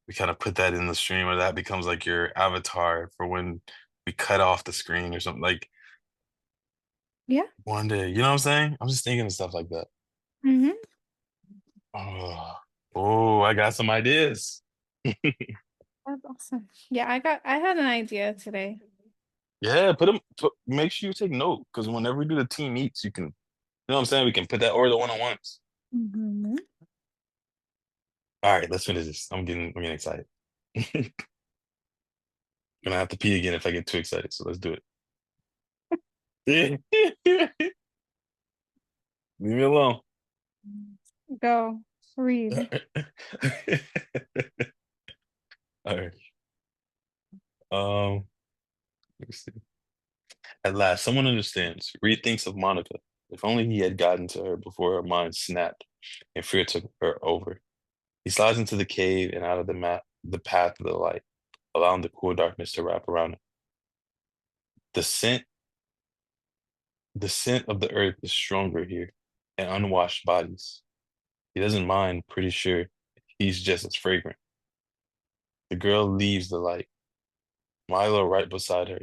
we kind of put that in the stream, or that becomes like your avatar for when we cut off the screen or something. Like Yeah. one day, you know what I'm saying? I'm just thinking of stuff like that. Mm-hmm. Oh, oh, I got some ideas. That's awesome. Yeah, I had an idea today. Yeah, make sure you take note because whenever we do the team meets, you know what I'm saying? We can put that or the one-on-ones. Mm-hmm. All right, let's finish this. I'm getting excited. Gonna have to pee again if I get too excited, so let's do it. Leave me alone. Go All read. right. Um, let's see. At last, someone understands. Reed thinks of Monica. If only he had gotten to her before her mind snapped and fear took her over. He slides into the cave and out of the path of the light, allowing the cool darkness to wrap around him. The scent, the scent of the earth is stronger here, and unwashed bodies. He doesn't mind, pretty sure he's just as fragrant. The girl leaves the light, Milo right beside her.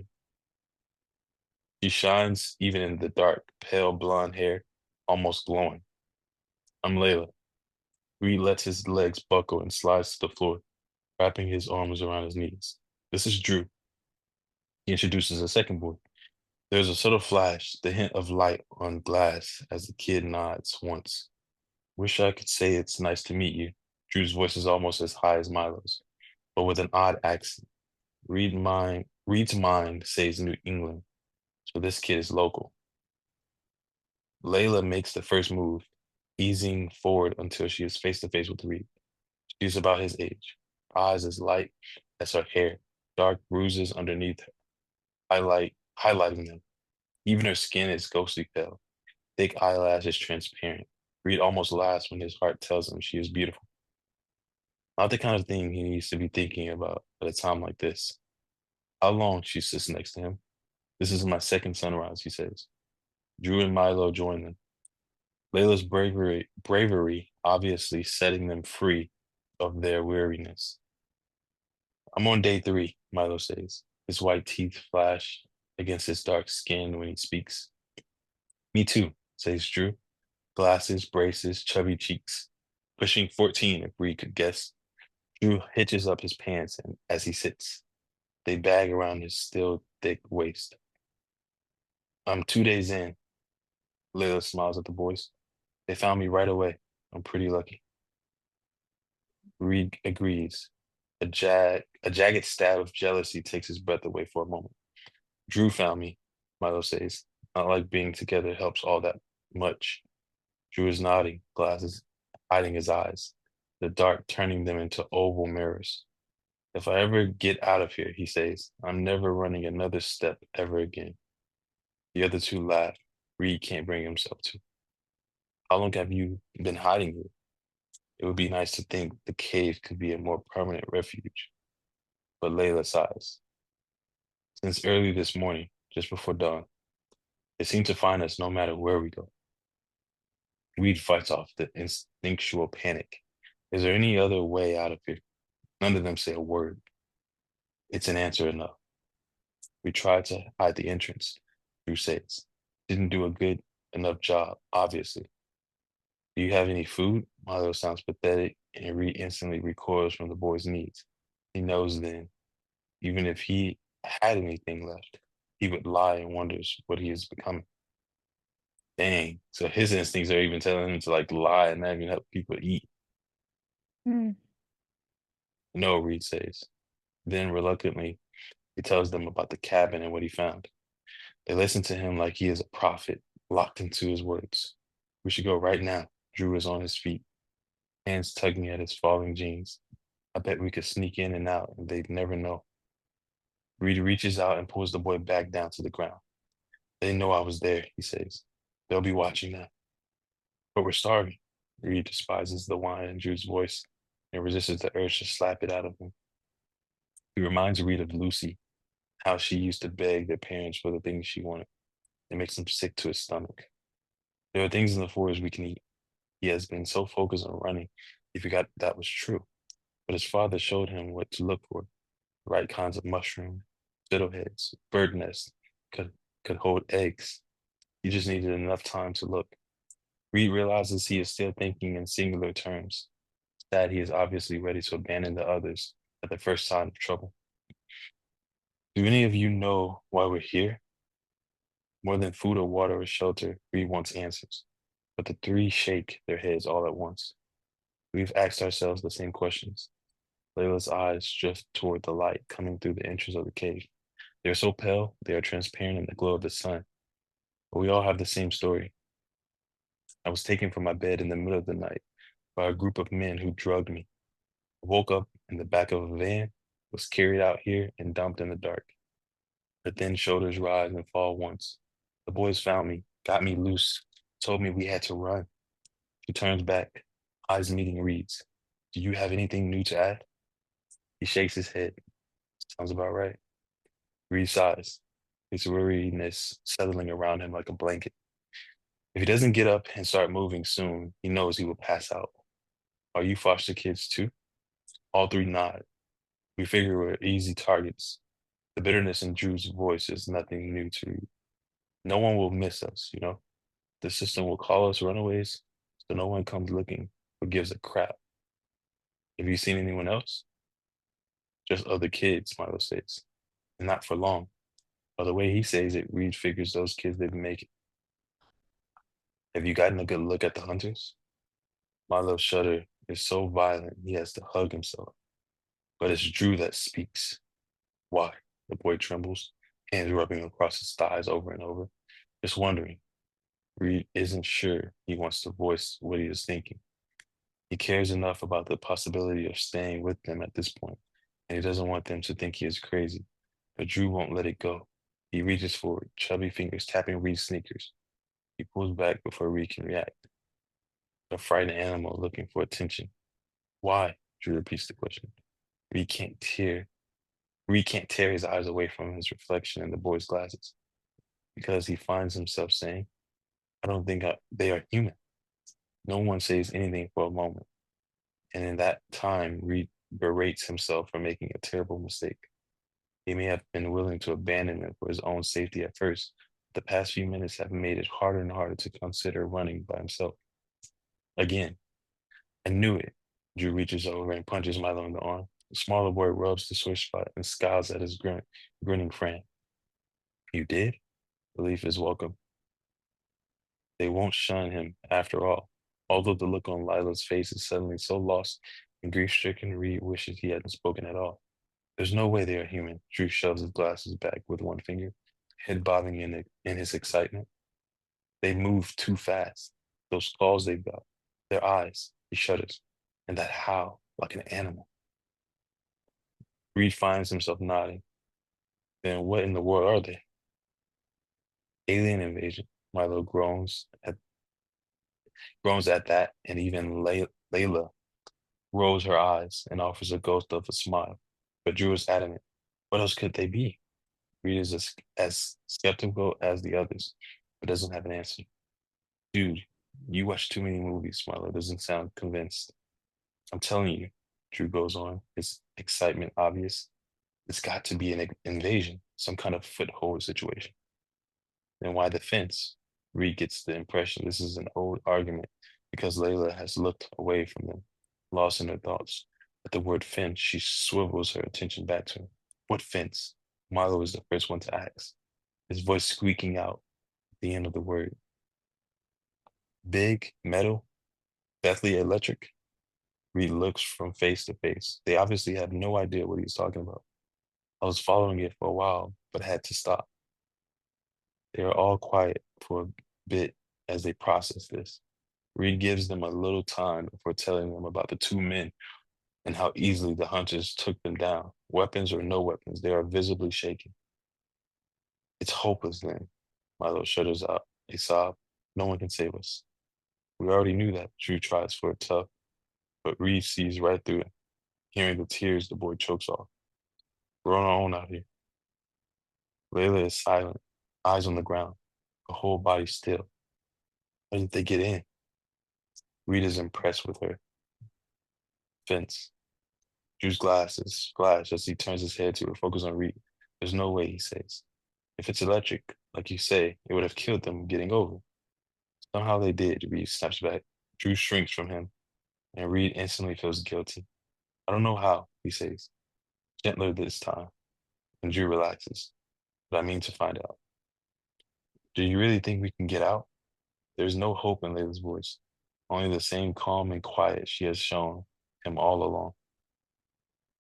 She shines even in the dark, pale blonde hair, almost glowing. I'm Layla. Reed lets his legs buckle and slides to the floor, wrapping his arms around his knees. This is Drew. He introduces a second boy. There's a subtle flash, the hint of light on glass as the kid nods once. Wish I could say it's nice to meet you. Drew's voice is almost as high as Milo's, but with an odd accent. Reed's mind says New England, so this kid is local. Layla makes the first move, easing forward until she is face to face with Reed. She's about his age, eyes as light as her hair, dark bruises underneath highlighting them. Even her skin is ghostly pale, thick eyelashes transparent. Reed almost laughs when his heart tells him she is beautiful. Not the kind of thing he needs to be thinking about at a time like this. How long? She sits next to him. This is my second sunrise, he says. Drew and Milo join them. Layla's bravery obviously setting them free of their weariness. I'm on day 3, Milo says. His white teeth flash against his dark skin when he speaks. Me too, says Drew. Glasses, braces, chubby cheeks. Pushing 14, if Reed could guess. Drew hitches up his pants and as he sits. They bag around his still thick waist. I'm 2 days in. Layla smiles at the boys. They found me right away. I'm pretty lucky. Reed agrees. A jagged stab of jealousy takes his breath away for a moment. Drew found me, Milo says. Not like being together helps all that much. Drew is nodding, glasses hiding his eyes, the dark turning them into oval mirrors. If I ever get out of here, he says, I'm never running another step ever again. The other two laugh. Reed can't bring himself to. How long have you been hiding here? It would be nice to think the cave could be a more permanent refuge. But Layla sighs. Since early this morning, just before dawn, they seem to find us no matter where we go. Reed fights off the instinctual panic. Is there any other way out of here? None of them say a word. It's an answer enough. We tried to hide the entrance, Drew says. Didn't do a good enough job, obviously. Do you have any food? Milo sounds pathetic, and Reed instantly recoils from the boy's needs. He knows then, even if he had anything left, he would lie and wonders what he is becoming. Dang. So his instincts are even telling him to like lie and not even help people eat. Mm. No, Reed says. Then reluctantly, he tells them about the cabin and what he found. They listen to him like he is a prophet, locked into his words. We should go right now. Drew is on his feet, hands tugging at his falling jeans. I bet we could sneak in and out and they'd never know. Reed reaches out and pulls the boy back down to the ground. They know I was there, he says. They'll be watching now. But we're starving. Reed despises the whine in Drew's voice and resists the urge to slap it out of him. He reminds Reed of Lucy, how she used to beg their parents for the things she wanted. It makes him sick to his stomach. There are things in the forest we can eat. He has been so focused on running, he forgot that was true. But his father showed him what to look for, the right kinds of mushroom, fiddleheads, bird nests, could hold eggs. He just needed enough time to look. Reed realizes he is still thinking in singular terms. That he is obviously ready to abandon the others at the first sign of trouble. Do any of you know why we're here? More than food or water or shelter, Reed wants answers. But the three shake their heads all at once. We've asked ourselves the same questions. Layla's eyes drift toward the light coming through the entrance of the cave. They are so pale, they are transparent in the glow of the sun. But we all have the same story. I was taken from my bed in the middle of the night by a group of men who drugged me. I woke up in the back of a van, was carried out here and dumped in the dark. The thin shoulders rise and fall once. The boys found me, got me loose, told me we had to run. He turns back, eyes meeting Reed's. Do you have anything new to add? He shakes his head. Sounds about right. Reed sighs, his weariness settling around him like a blanket. If he doesn't get up and start moving soon, he knows he will pass out. Are you foster kids too? All three nod. We figure we're easy targets. The bitterness in Drew's voice is nothing new to Reed. No one will miss us, you know? The system will call us runaways, so no one comes looking Who gives a crap? Have you seen anyone else? Just other kids, Milo says. And not for long. By the way he says it, Reed figures those kids didn't make it. Have you gotten a good look at the hunters? Milo's shudder is so violent he has to hug himself. But it's Drew that speaks. Why? The boy trembles, hands rubbing across his thighs over and over, just wondering. Reed isn't sure he wants to voice what he is thinking. He cares enough about the possibility of staying with them at this point, and he doesn't want them to think he is crazy. But Drew won't let it go. He reaches forward, chubby fingers tapping Reed's sneakers. He pulls back before Reed can react. A frightened animal looking for attention. Why? Drew repeats the question. Reed can't tear. Reed can't tear his eyes away from his reflection in the boy's glasses because he finds himself saying, I don't think they are human. No one says anything for a moment. And in that time, Reed berates himself for making a terrible mistake. He may have been willing to abandon them for his own safety at first. But the past few minutes have made it harder and harder to consider running by himself. Again, I knew it. Drew reaches over and punches Milo in the arm. The smaller boy rubs the sore spot and scowls at his grinning friend. You did? Relief is welcome. They won't shun him after all. Although the look on Lila's face is suddenly so lost and grief-stricken, Reed wishes he hadn't spoken at all. There's no way they are human. Drew shoves his glasses back with one finger, head bobbing in his excitement. They move too fast. Those claws they've got, their eyes, he shudders, and that howl like an animal. Reed finds himself nodding. Then what in the world are they? Alien invasion. Milo groans at that, and even Layla rolls her eyes and offers a ghost of a smile. But Drew is adamant. What else could they be? Reed is as skeptical as the others, but doesn't have an answer. Dude, you watch too many movies, Milo doesn't sound convinced. I'm telling you, Drew goes on, his excitement obvious. It's got to be an invasion, some kind of foothold situation. Then why the fence? Reed gets the impression this is an old argument because Layla has looked away from them, lost in her thoughts. At the word fence, she swivels her attention back to him. What fence? Milo is the first one to ask, his voice squeaking out at the end of the word. Big, metal, deathly electric. Reed looks from face to face. They obviously have no idea what he's talking about. I was following it for a while, but had to stop. They are all quiet for a bit as they process this. Reed gives them a little time before telling them about the two men and how easily the hunters took them down. Weapons or no weapons, they are visibly shaken. It's hopeless then. Milo shudders out. They sob. No one can save us. We already knew that. Drew tries for it tough, but Reed sees right through it. Hearing the tears, the boy chokes off. We're on our own out here. Layla is silent, eyes on the ground, her whole body still. How did they get in? Reed is impressed with her. Fence. Drew's glasses flash as he turns his head to focus on Reed. There's no way, he says. If it's electric, like you say, it would have killed them getting over. Somehow they did, Reed snaps back. Drew shrinks from him, and Reed instantly feels guilty. I don't know how, he says, gentler this time, and Drew relaxes. But I mean to find out. Do you really think we can get out? There's no hope in Layla's voice, only the same calm and quiet she has shown him all along.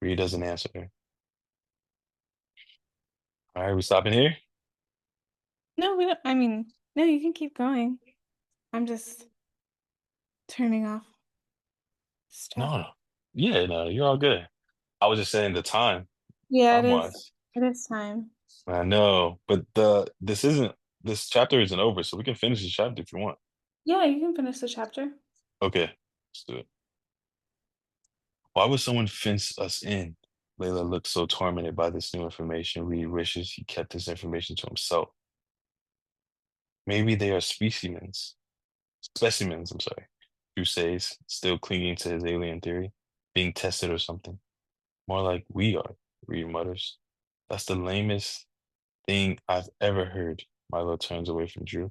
Reed doesn't answer her. All right, we stopping here? No, we don't. I mean, no, you can keep going. I'm just turning off stuff. No, no. Yeah, no, you're all good. I was just saying the time, Yeah, it is. time-wise. It is time. I know, but this chapter isn't over, so we can finish the chapter if you want. Yeah, you can finish the chapter. Okay, let's do it. Why would someone fence us in? Layla looks so tormented by this new information. Reed wishes he kept this information to himself. Maybe they are specimens, I'm sorry. Drew says, still clinging to his alien theory, being tested or something. More like we are, Reed mutters. That's the lamest thing I've ever heard. Milo turns away from Drew.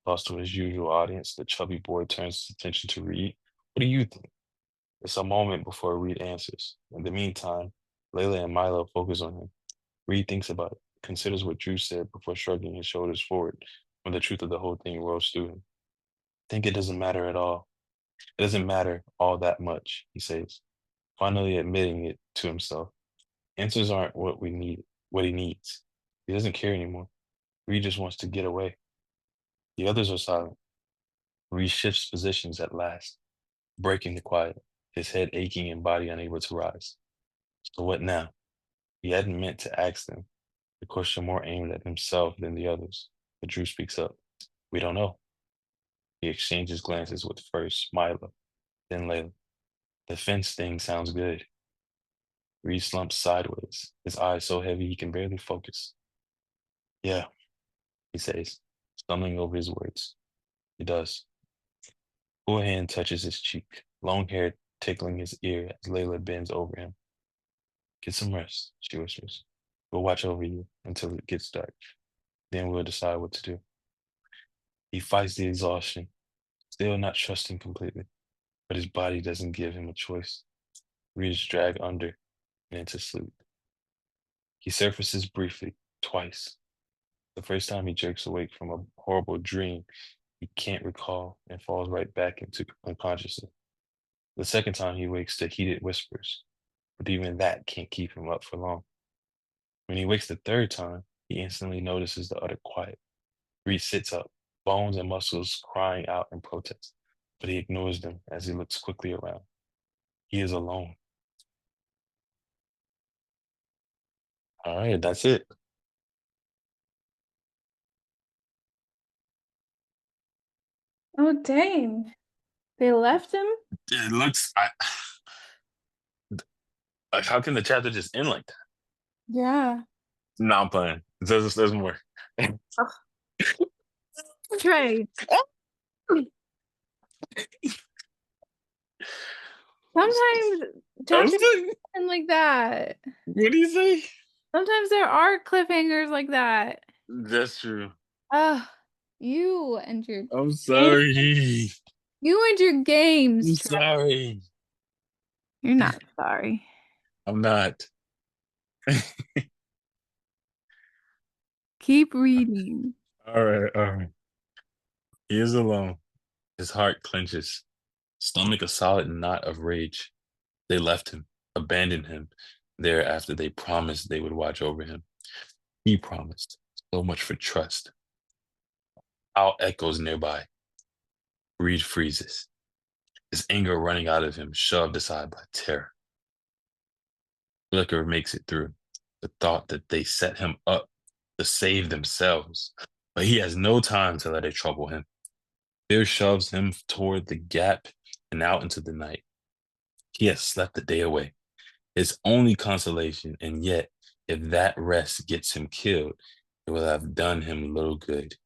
Lost to his usual audience, the chubby boy turns his attention to Reed. What do you think? It's a moment before Reed answers. In the meantime, Layla and Milo focus on him. Reed thinks about it, considers what Drew said before shrugging his shoulders forward when the truth of the whole thing rose through him. I think it doesn't matter at all. It doesn't matter all that much, he says, finally admitting it to himself. Answers aren't what he needs. He doesn't care anymore. Reed just wants to get away. The others are silent. Reed shifts positions at last, breaking the quiet, his head aching and body unable to rise. So what now? He hadn't meant to ask them, the question more aimed at himself than the others. But Drew speaks up. We don't know. He exchanges glances with first Milo, then Layla. The fence thing sounds good. Reed slumps sideways, his eyes so heavy he can barely focus. Yeah, he says, stumbling over his words. He does. Cool hand touches his cheek, long hair tickling his ear as Layla bends over him. Get some rest, she whispers. We'll watch over you until it gets dark. Then we'll decide what to do. He fights the exhaustion, still not trusting completely, but his body doesn't give him a choice. Reed is dragged under and into sleep. He surfaces briefly, twice. The first time he jerks awake from a horrible dream he can't recall and falls right back into unconsciousness. The second time he wakes to heated whispers, but even that can't keep him up for long. When he wakes the third time, he instantly notices the utter quiet. Reed sits up, bones and muscles crying out in protest, but he ignores them as he looks quickly around. He is alone. All right, that's it. Oh, dang. They left him? It looks. Like, how can the chapter just end like that? Yeah. No, I'm playing. There's more. Trey. Sometimes chapters end like that. What do you say? Sometimes there are cliffhangers like that. That's true. Ugh, you and your I'm sorry. you and your games, I'm Trey. sorry. You're not sorry. I'm not. Keep reading. All right, all right. He is alone. His heart clenches, stomach a solid knot of rage. They left him, abandoned him there after they promised they would watch over him. He promised. So much for trust. Owl echoes nearby. Reed freezes, his anger running out of him, shoved aside by terror. Flicker makes it through. The thought that they set him up to save themselves, but he has no time to let it trouble him. Fear shoves him toward the gap and out into the night. He has slept the day away, his only consolation, and yet, if that rest gets him killed, it will have done him little good.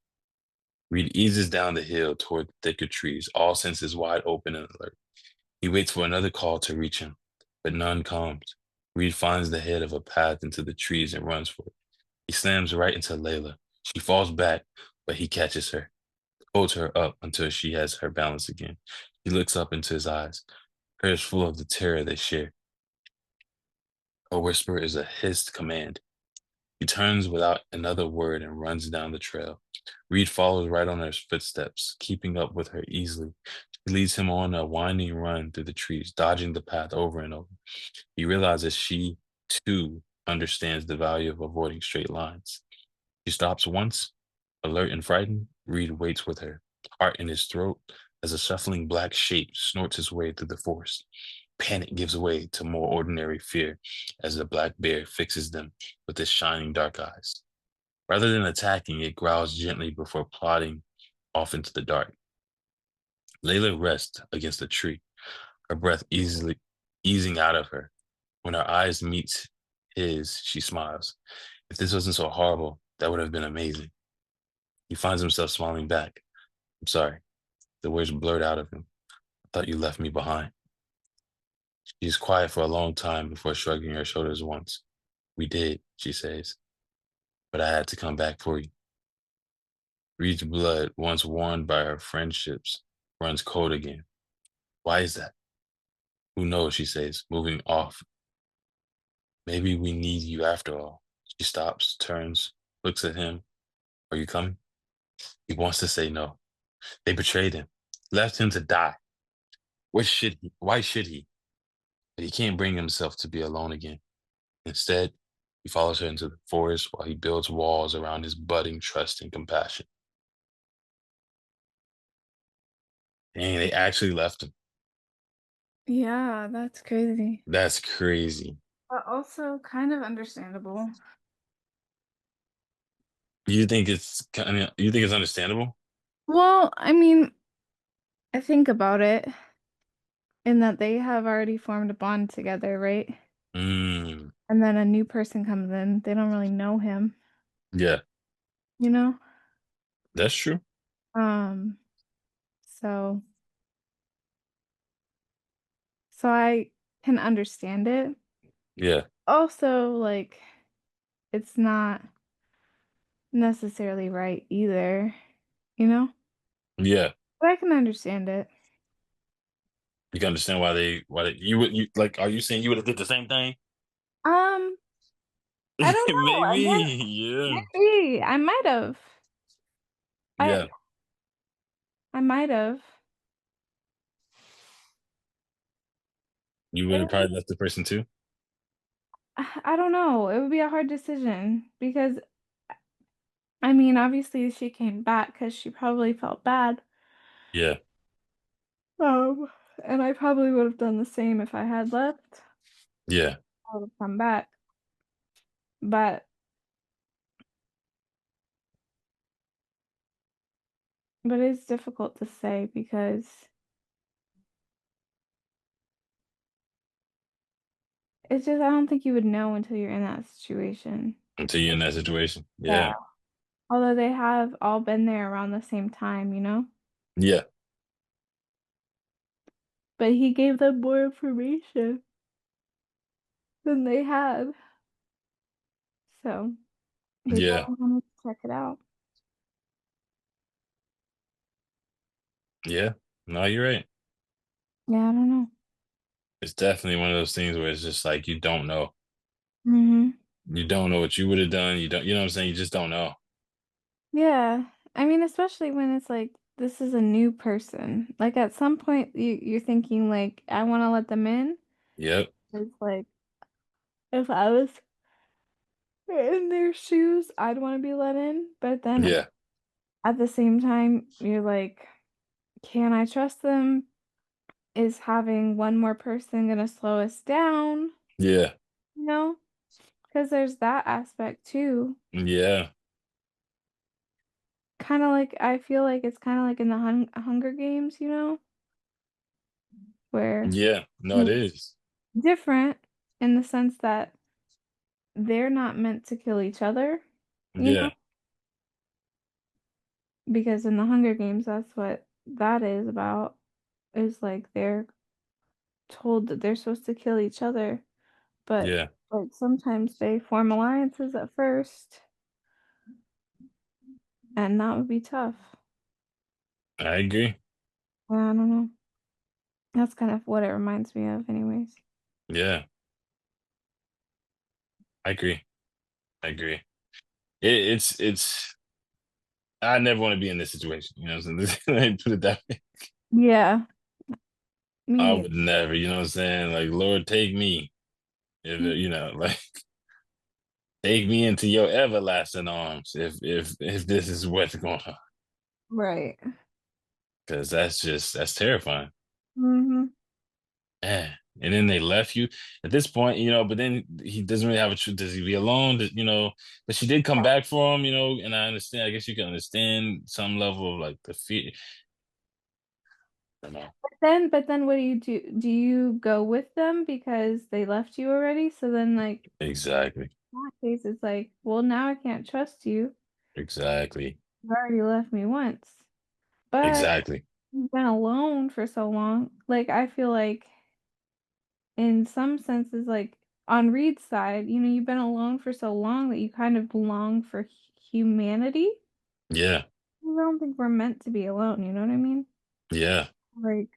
Reed eases down the hill toward thicker trees, all senses wide open and alert. He waits for another call to reach him, but none comes. Reed finds the head of a path into the trees and runs for it. He slams right into Layla. She falls back, but he catches her, holds her up until she has her balance again. He looks up into his eyes, hers full of the terror they share. Her whisper is a hissed command. He turns without another word and runs down the trail. Reed follows right on her footsteps, keeping up with her easily. She leads him on a winding run through the trees, dodging the path over and over. He realizes she, too, understands the value of avoiding straight lines. She stops once, alert and frightened. Reed waits with her, heart in his throat, as a shuffling black shape snorts his way through the forest. Panic gives way to more ordinary fear as the black bear fixes them with its shining dark eyes. Rather than attacking, it growls gently before plodding off into the dark. Layla rests against a tree, her breath easily easing out of her. When her eyes meet his, she smiles. If this wasn't so horrible, that would have been amazing. He finds himself smiling back. I'm sorry. The words blurred out of him. I thought you left me behind. She is quiet for a long time before shrugging her shoulders once. We did, she says, but I had to come back for you. Reed's blood, once warmed by her friendships, runs cold again. Why is that? Who knows, she says, moving off. Maybe we need you after all. She stops, turns, looks at him. Are you coming? He wants to say no. They betrayed him, left him to die. What should he? Why should he? But he can't bring himself to be alone again. Instead, he follows her into the forest while he builds walls around his budding trust and compassion. Dang, they actually left him. Yeah, that's crazy. That's crazy. But also kind of understandable. You think it's understandable? Well, I mean, I think about it in that they have already formed a bond together, right? Mm, And then a new person comes in. They don't really know him, yeah, you know? that's true. Um, so so I can understand it. Yeah, Also, like it's not necessarily right either, you know? yeah. But I can understand it. You can understand why you would you like. Are you saying you would have did the same thing? Um, I don't know. Maybe, Again, yeah, maybe I might have. I yeah. I might have. You would have probably left the person too. I don't know. It would be a hard decision because I mean, obviously she came back because she probably felt bad. Yeah, Um, and I probably would have done the same if I had left. yeah, I would have come back. But it's difficult to say because it's just I don't think you would know until you're in that situation. until you're in that situation. Yeah. Yeah, Although they have all been there around the same time, you know? yeah, But he gave them more information than they had. So they yeah, probably wanted to check it out. yeah. No, you're right. Yeah, I don't know. It's definitely one of those things where it's just like you don't know. Hmm. You don't know what you would have done. You don't. You know what I'm saying? You just don't know. Yeah. I mean, especially when it's like this is a new person. Like at some point you're thinking like I want to let them in. Yep. It's like if I was in their shoes, I'd want to be let in. But then Yeah. at the same time, you're like, can I trust them? Is having one more person gonna slow us down? Yeah. You know? Because there's that aspect too. Yeah. Kind of like I feel like it's kind of like in the Hunger Games, you know, where Yeah. No, it is. different in the sense that they're not meant to kill each other, you know, Yeah. because in the Hunger Games, that's what that is about, is like they're told that they're supposed to kill each other, but Yeah. like sometimes they form alliances at first, and that would be tough. I agree. Yeah, I don't know. That's kind of what it reminds me of, anyways. Yeah. I agree. I agree. It's I never want to be in this situation. You know what I'm saying? Let me put it that way. Yeah, me I neither. would never, you know what I'm saying? Like, Lord, take me. If you know, like take me into your everlasting arms if this is what's going on. Right. Cause that's terrifying. Hmm. Yeah. And then they left you at this point, you know, but then he doesn't really have a choice. Does he be alone? You know, but she did come back for him, you know, and I understand, I guess you can understand some level of like the fear. I don't know. But then what do you do? Do you go with them because they left you already? So then, like, Exactly. in that case, it's like, well, now I can't trust you. Exactly. You've already left me once. But Exactly. you've been alone for so long. Like, I feel like, in some senses, like, on Reed's side, you know, you've been alone for so long that you kind of long for humanity. Yeah. I don't think we're meant to be alone, you know what I mean? Yeah. Like,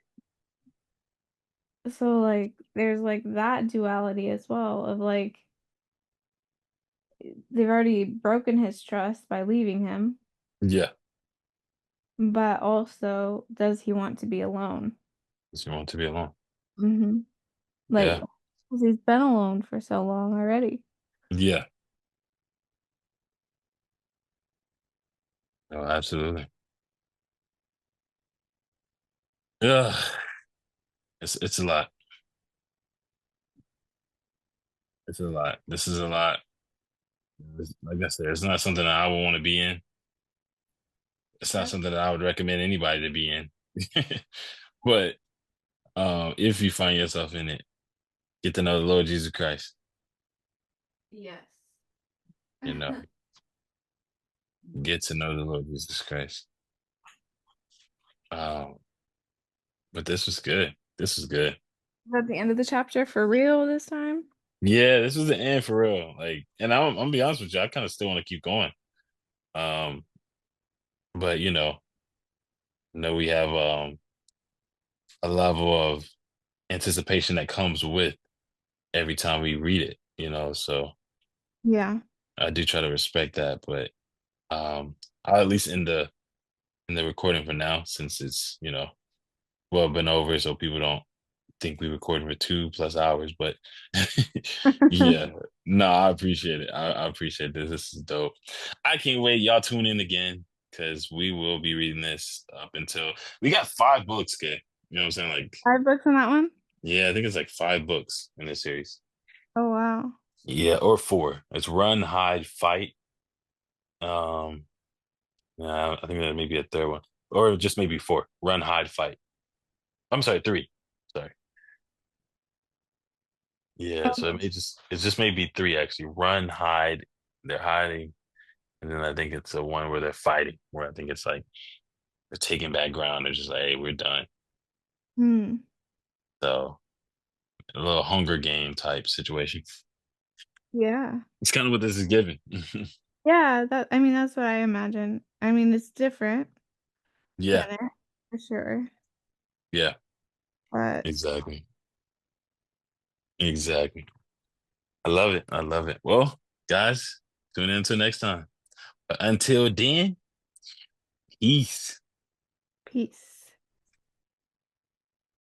So like there's like that duality as well of like they've already broken his trust by leaving him, Yeah. but also does he want to be alone? Does he want to be alone? Mm-hmm. Like, Yeah. 'cause he's been alone for so long already. Yeah. Oh, absolutely. Yeah. It's a lot. It's a lot. This is a lot. Like I said, it's not something that I would want to be in. It's not That's something that I would recommend anybody to be in. But if you find yourself in it, get to know the Lord Jesus Christ. yes. You know, get to know the Lord Jesus Christ. Um, but this was good. This was good. Is that the end of the chapter for real this time? Yeah, this was the end for real. Like, and I'm gonna be honest with you, I kind of still want to keep going. Um, but we have a level of anticipation that comes with every time we read it, so Yeah. I do try to respect that, but I'll at least in the recording for now, since it's, well been over, so people don't think we recording for 2+ hours, but yeah, no, I appreciate it. I appreciate this. This is dope. I can't wait. Y'all tune in again because we will be reading this up until we got 5 books, kid. You know what I'm saying? Like, 5 books on that one? yeah, I think it's like 5 books in this series. Oh wow. Yeah, or 4. It's Run, Hide, Fight. Um, yeah, I think that may be a third one, or just maybe 4. Run, Hide, Fight. I'm sorry, 3. Sorry. Yeah, so it just may be 3 actually. Run, hide, they're hiding, and then I think it's the one where they're fighting, where I think it's like they're taking back ground. They're just like, hey, we're done. Hmm. So a little Hunger Game type situation. Yeah. It's kind of what this is giving. Yeah, that I mean that's what I imagine. I mean it's different Yeah, than it for sure. yeah, But exactly. Exactly. I love it. I love it. Well, guys, tune in until next time. But until then, peace. peace.